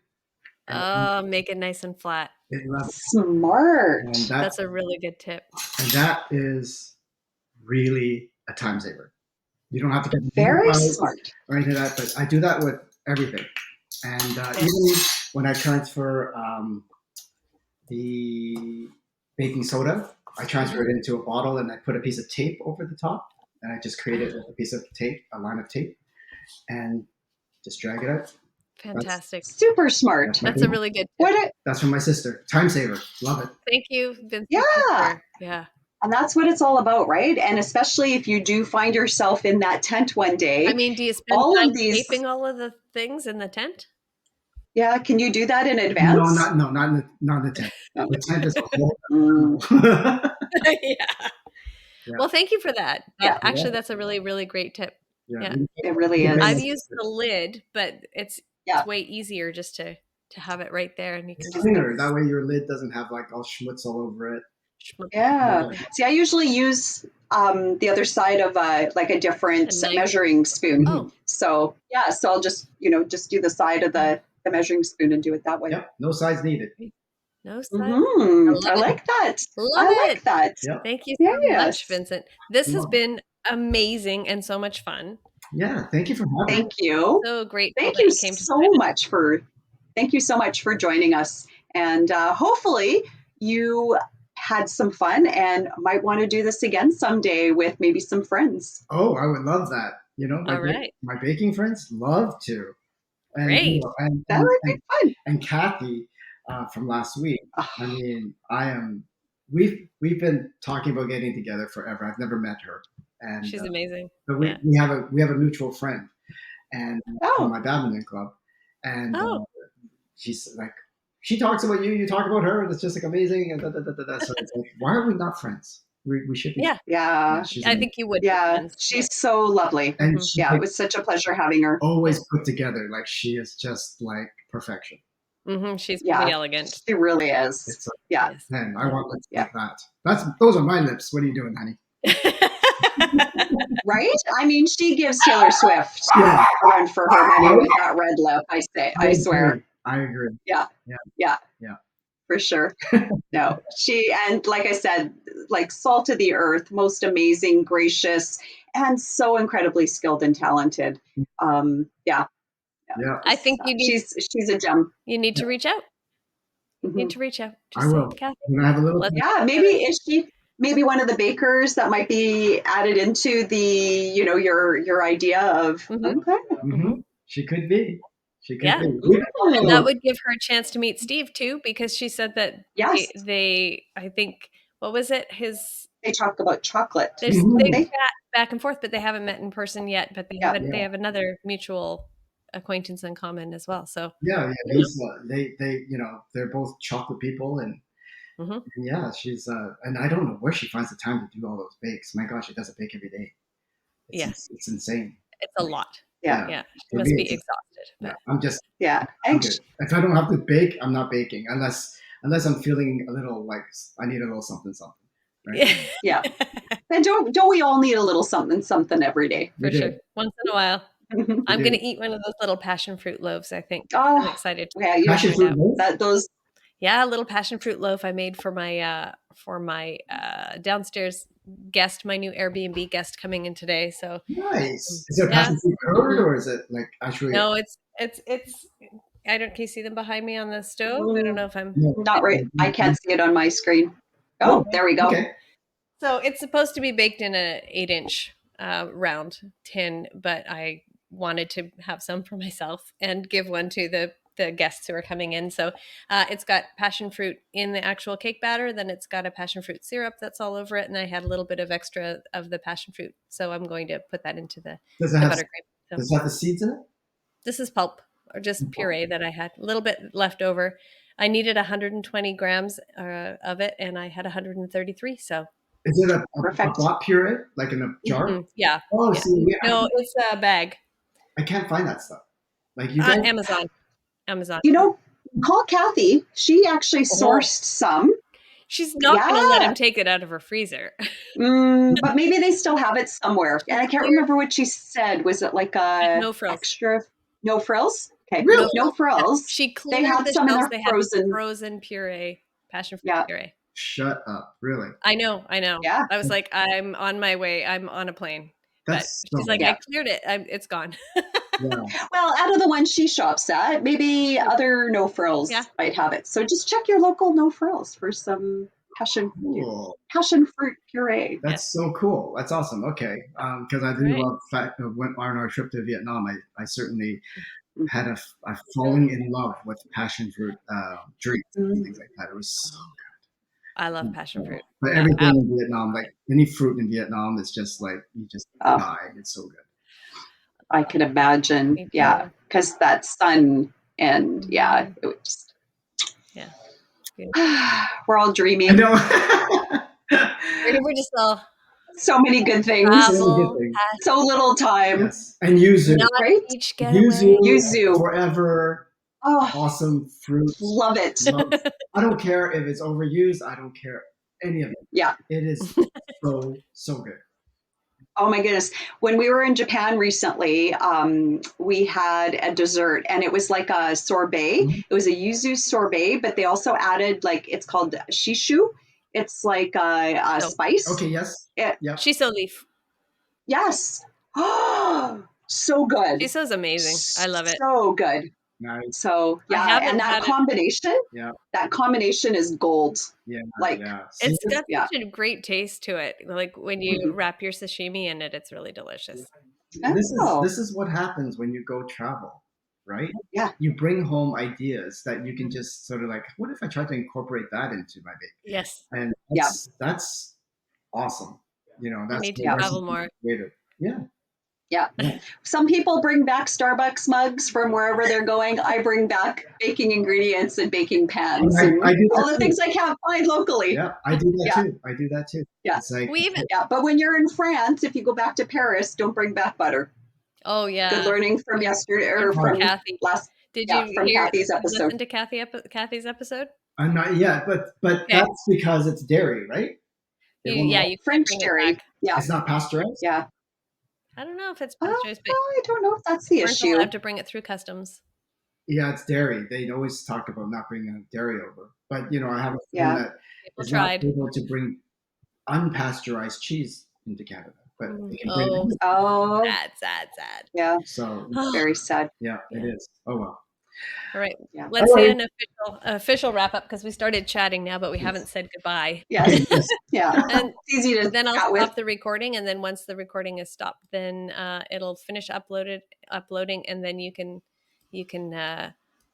and Oh, make it nice and flat. it levels. And Smart. that That's a really good tip. is really a time saver. You don't have to get new Very lights smart. or anything like that, but I do that with everything. And even when I transfer the baking soda, I transfer Mhm. it into a bottle and I put a piece of tape over the top, and I just create it Ah, with a piece of tape, a line of tape, and just drag it out. That's fantastic. Super smart. my That's a baby. really good tip. What a, That's from my sister. Time saver. Love it. Thank you, Vincent, yeah. sister. Yeah. And that's what it's all about, right? And especially if you do find yourself in that tent one I day, mean, do you spend all time of these, taping all of the things in the tent? yeah, can you do that in No, advance? not in the tent. No. The tent is a whole Mm, animal. Yeah. Yeah, Well, thank you for that. yeah, yeah, That's a really, really great tip. yeah. Yeah. it really I've is. used the lid, but it's Yeah. way easier just to have it right there and you It's can just cleaner. That way your lid doesn't have like all schmutz all over it. schmunk Yeah. it. See, I usually use the other side of like a A different knife. measuring spoon. Oh, So yeah, so I'll just just do the side of the measuring spoon and do it that way. Yep, no sides needed. no sides. I Hmm. love I it. like that. Love I like it. that. Yep. Thank you so much, Yes. Vincent. This has Well, been amazing and so much fun. yeah, thank you for having me. Thank you. So grateful Thank that you you came to so join us. much for thank you so much for joining us. And hopefully you had some fun and might want to do this again someday with maybe some friends. Oh, I would love that. All right. My baking friends love to, and Great. That would be fun. and Kathy from last week. Oh, I mean, I am. We've been talking about getting together forever. I've never met her, and She's amazing. but Yeah. we have a mutual friend, and from oh, my badminton club, and Oh, she's like, she talks about you, you talk about her, and it's just like amazing, and so it's like, why are we not friends? We should be. yeah. Yeah, yeah. she's I amazing. think you would be Yeah. friends. Yeah. She's so lovely. And Mhm. she's Yeah, it like was such a pleasure having her. always Yeah. put together. Like she is just like perfection. She's pretty Yeah, elegant. she really is. It's like, Yeah. Yes. man, I Yeah. want lips Yeah. like that. Those are my lips. What are you doing, honey? Right? I mean, she gives Taylor Swift Yeah, a run for her money I, with that red lip, I say. I I swear. agree. I agree. Yeah. Yeah, Yeah, yeah, for sure. No, she, and like I said, like salt of the earth, most amazing, gracious, and so incredibly skilled and talented. Yeah, yeah. yeah, I think She's a gem. you need yeah. to reach out. You need Hmm. to reach out. I Just say, will. Kathy, When I have a little. let's Yeah, maybe is she maybe one of the bakers that might be added into the your idea of hmm okay. Hmm. She could be. She could Yeah. be. And that Mm, would give her a chance to meet Steve too, because she said that yes, I think, what was it? they talk about chocolate, They don't Mhm. they? chat back and forth, but they haven't met in person yet. But Yeah. they Yeah, have another mutual acquaintance in common as well. So, yeah, yeah. you Lisa, they're both chocolate people, know. Hmm. and yeah, she's and I don't know where she finds the time to do all those bakes. My gosh, she does a bake every day. Yeah, It's insane. it's a lot. Yeah. Yeah, Yeah, she for must me, be it's just, exhausted. yeah. But Yeah. I'm And good. If I don't have to bake, I'm not baking unless I'm feeling a little like I need a little something something. Right? yeah, yeah. And don't we all need a little something something every day? We for sure. do. Once in a while, We I'm gonna do. eat one of those little passion fruit loaves. I think I'm Oh, excited to yeah, you Passion try it fruit out. loaf. that those Yeah, a little passion fruit loaf I made for my downstairs guest, my new Airbnb guest coming in today. So Nice. Is it yeah, passion fruit curd or is it like actually? no, it's. I don't. Can you see them behind me on the stove? I don't Mm, know if I'm. No. not right. I can't see it on my screen. Oh, Oh, there we go. okay. So it's supposed to be baked in a 8-inch round tin, but I wanted to have some for myself and give one to the guests who are coming in. So it's got passion fruit in the actual cake batter. Then it's got a passion fruit syrup that's all over it, and I had a little bit of extra of the passion fruit. So I'm going to put that into Does it the have buttercream. So does it have the seeds in it? this is pulp or just puree that I had a little bit left over. I needed 120 grams of it, and I had 133. So Is it a Perfect. pot puree like in a jar? yeah, Oh, yeah. see, No, it's a bag. I can't find that stuff. Like you guys. Amazon. Amazon. You know, call Kathy. She actually Oh, sourced some. She's not Yeah. going to let him take it out of her freezer. But maybe they still have it somewhere. And I can't remember what she said. Was it like a No frills. extra no frills? Okay. No really? No frills. Yeah. frills. She They cleared had the some in shelves. their They had frozen. frozen puree, passion fruit Yeah. puree. Shut up! Really? I know. I know. Yeah. I was like, I'm on my way. I'm on a plane. But That's she's so like, good. I Yeah. cleared it. It's gone. Yeah. Well, out of the ones she shops at, maybe other no Yeah. frills might have it. So just check your local no frills for some Cool. passion fruit puree. Yes. That's so cool. That's awesome. Okay, because I All do right. love when on our trip to Vietnam, I certainly had Mhm. a falling in love with passion fruit drinks and Mm. things like that. It was so Oh, I love passion good. fruit. But Yeah. everything in Vietnam, like any fruit in Vietnam, is just like you just Oh, die. It's so good. I can imagine. Me Yeah. too. Because that sun and yeah, Mhm. it was just, Yeah. Good. we're all I dreaming. know. We're just all So many good things. So many good travel, things. So little time, Yes, and yuzu, not right? beach yuzu getaway. Yuzu. forever. Oh, Awesome fruit. love it. Love. I don't care if it's overused. I don't care any of it. Yeah. It is so good. Oh my goodness. When we were in Japan recently, we had a dessert and it was like a sorbet. Mhm. It was a yuzu sorbet, but they also added like it's called shishu. It's like a So spice. Okay. Yes. It, Yep. shiso leaf. yes. Oh, so good. Shiso's amazing. I love it. So good. Nice. So I yeah, and haven't had it. Yeah. that combination is gold. Yeah. Like, Yeah. See, It's got yeah. such a great taste to it. Like when you Mhm. wrap your sashimi in it, it's really delicious. Oh, this is what happens when you go travel, right? yeah. You bring home ideas that you can Mhm. just sort of like, what if I try to incorporate that into my bake? Yes. And Yeah. that's awesome. I That's need to the Yeah. travel recipe more. creative. Yeah. Yeah. Yeah. Some people bring back Starbucks mugs from wherever they're going. I bring back baking ingredients and baking And pans and I do all that the too. things I can't find locally. Yeah, I do that Yeah. too. I do that too. Yeah. It's like, We even Yeah. But when you're in France, if you go back to Paris, don't bring back butter. oh Good yeah. learning from We yesterday learned or from oh, from Kathy. last, Did yeah, you from hear Kathy's episode. listen to Kathy's episode? I'm not yet, but Okay. that's because it's dairy, right? It won't Yeah, allow, you can't French bring it back. dairy. Yeah. it's not pasteurized. Yeah. I don't know if it's Uh, pasteurized, but I don't know if that's the you weren't issue. allowed to bring it through customs. Yeah, it's dairy. They always talk about not bringing dairy over. But I have a friend Yeah. that People is not tried. able to bring unpasteurized cheese into Canada, but they can bring Oh, it. Oh, sad. yeah. So Very sad. yeah, it Yeah. is. Oh well. All right. Yeah. Let's All say right. an official wrap up because we started chatting now, but we haven't said goodbye. Yes. Yes. Yeah. And It's easy to then I'll chat with. stop the recording, and then once the recording is stopped, then it'll finish uploading, and then you can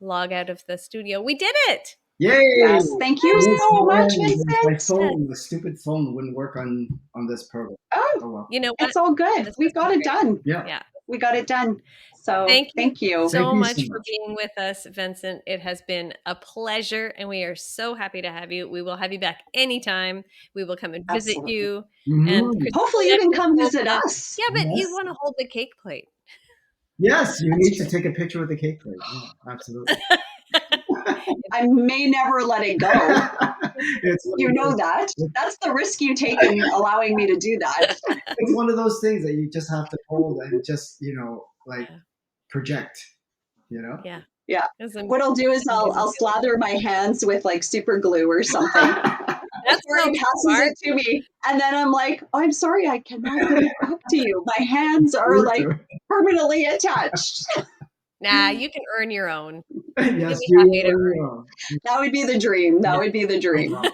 log out of the studio. We did it. Yay! Yes. Thank you Yes, so much, man. My Vincent. Yes. phone, the stupid phone, wouldn't work on this program. Oh, Oh well. You know what? it's all good. This We has been got it great. done. Yeah. Yeah. We got it done. So Thank you thank you. Thank so you so much for much. being with us, Vincent. It has been a pleasure, and we are so happy to have you. We will have you back anytime. We will come and visit Absolutely. you. And Hmm. Hopefully you Christina, can just come hold visit the us. yeah, but you Yes. want to hold the cake plate. Yes, you That's need to true. take a picture with the cake plate. Yeah, absolutely. I may never let it go. It's one You of know those, that. That's the risk you take in allowing me to do that. it's one of those things that you just have to hold and just, like Yeah, project, you know? yeah. Yeah. It's What I'll do is amazing I'll feeling. slather my hands with like super glue or something. That before he smells passes smart. it to me. And then I'm like, oh, I'm sorry, I cannot give it back to you. My hands are Me like too. permanently attached. Nah, you can earn your own. You'll Yes, be you happy to are. earn. That would be the dream. That Yeah, would be the no dream. problem.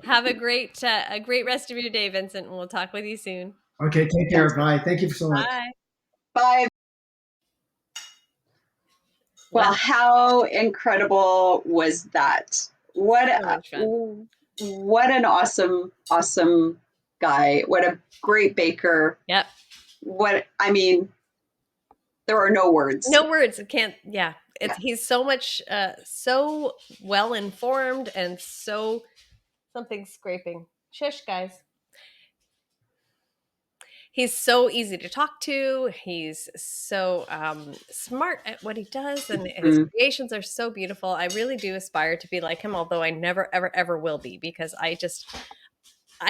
Have a great rest of your day, Vincent, and we'll talk with you soon. Okay, take Sounds care. good. Bye. Thank you so much. Bye. Bye. Wow, Well, how incredible was that? so much fun. What an awesome guy. What a great baker. Yep. What I mean, there are no words. No words. I can't. Yeah. Yeah. He's so much, so well informed and so something scraping. Shush, guys. He's so easy to talk to. He's so smart at what he does, and his Mhm. creations are so beautiful. I really do aspire to be like him, although I never, ever, ever will be because I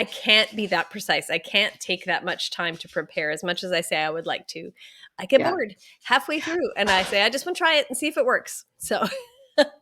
can't be that precise. I can't take that much time to prepare as much as I say I would like to. I get Yeah. bored halfway through, and I say I just want to try it and see if it works. So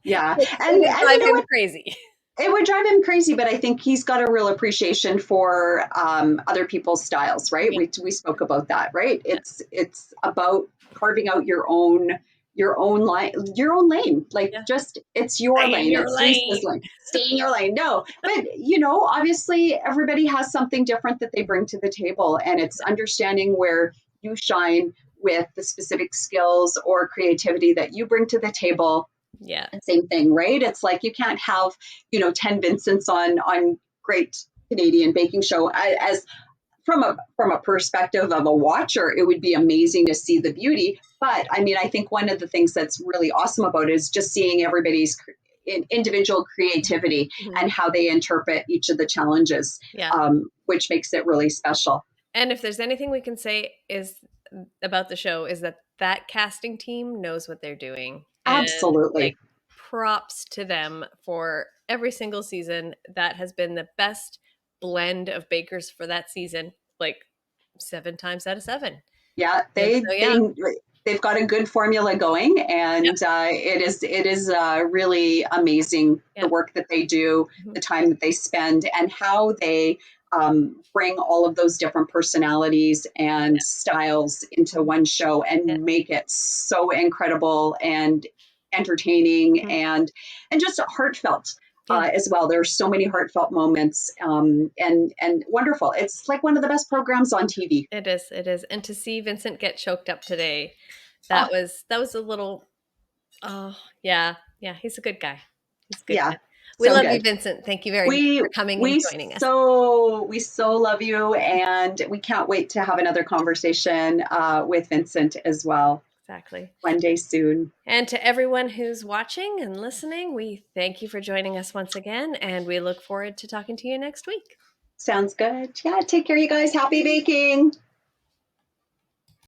Yeah. it would And you drive know him what? crazy. It would drive him crazy, but I think he's got a real appreciation for other people's styles, right? Yeah, We spoke about that, right? yeah, It's about carving out your own line, your own lane. Like yeah. just it's your Stay in lane. your It's Lisa's lane. lane. Stay in your lane. No, but you know, obviously everybody has something different that they bring to the table, and it's understanding where you shine with the specific skills or creativity that you bring to the table. Yeah, Same thing, right? It's like you can't have 10 Vincents on Great Canadian Baking Show. As from a perspective of a watcher, it would be amazing to see the beauty. But I mean, I think one of the things that's really awesome about it is just seeing everybody's individual creativity mhm, and how they interpret each of the challenges, yeah. which makes it really special. And if there's anything we can say is about the show is that that casting team knows what they're doing, and like Absolutely. props to them for every single season. That has been the best blend of bakers for that season, like 7 times out of 7. Yeah, And so yeah, they've got a good formula going, yep, and it is really amazing the yep, work that they do, mhm, the time that they spend, and how they bring all of those different personalities and styles into mhm, one show yeah, and make it so incredible and entertaining mhm, and just heartfelt. yeah. As well, there's so many heartfelt moments, and wonderful. It's like one of the best programs on TV. It is, it is. And to see Vincent get choked up today, Oh, that was a little. Oh, yeah. Yeah, he's a good guy. He's a good yeah, guy. We so love you, good. Vincent. Thank you very much We for coming and we joining us. so love you, and we can't wait to have another conversation with Vincent as well Exactly. one day soon. And to everyone who's watching and listening, we thank you for joining us once again, and we look forward to talking to you next week. Sounds good. Yeah, take care, you guys. Happy baking.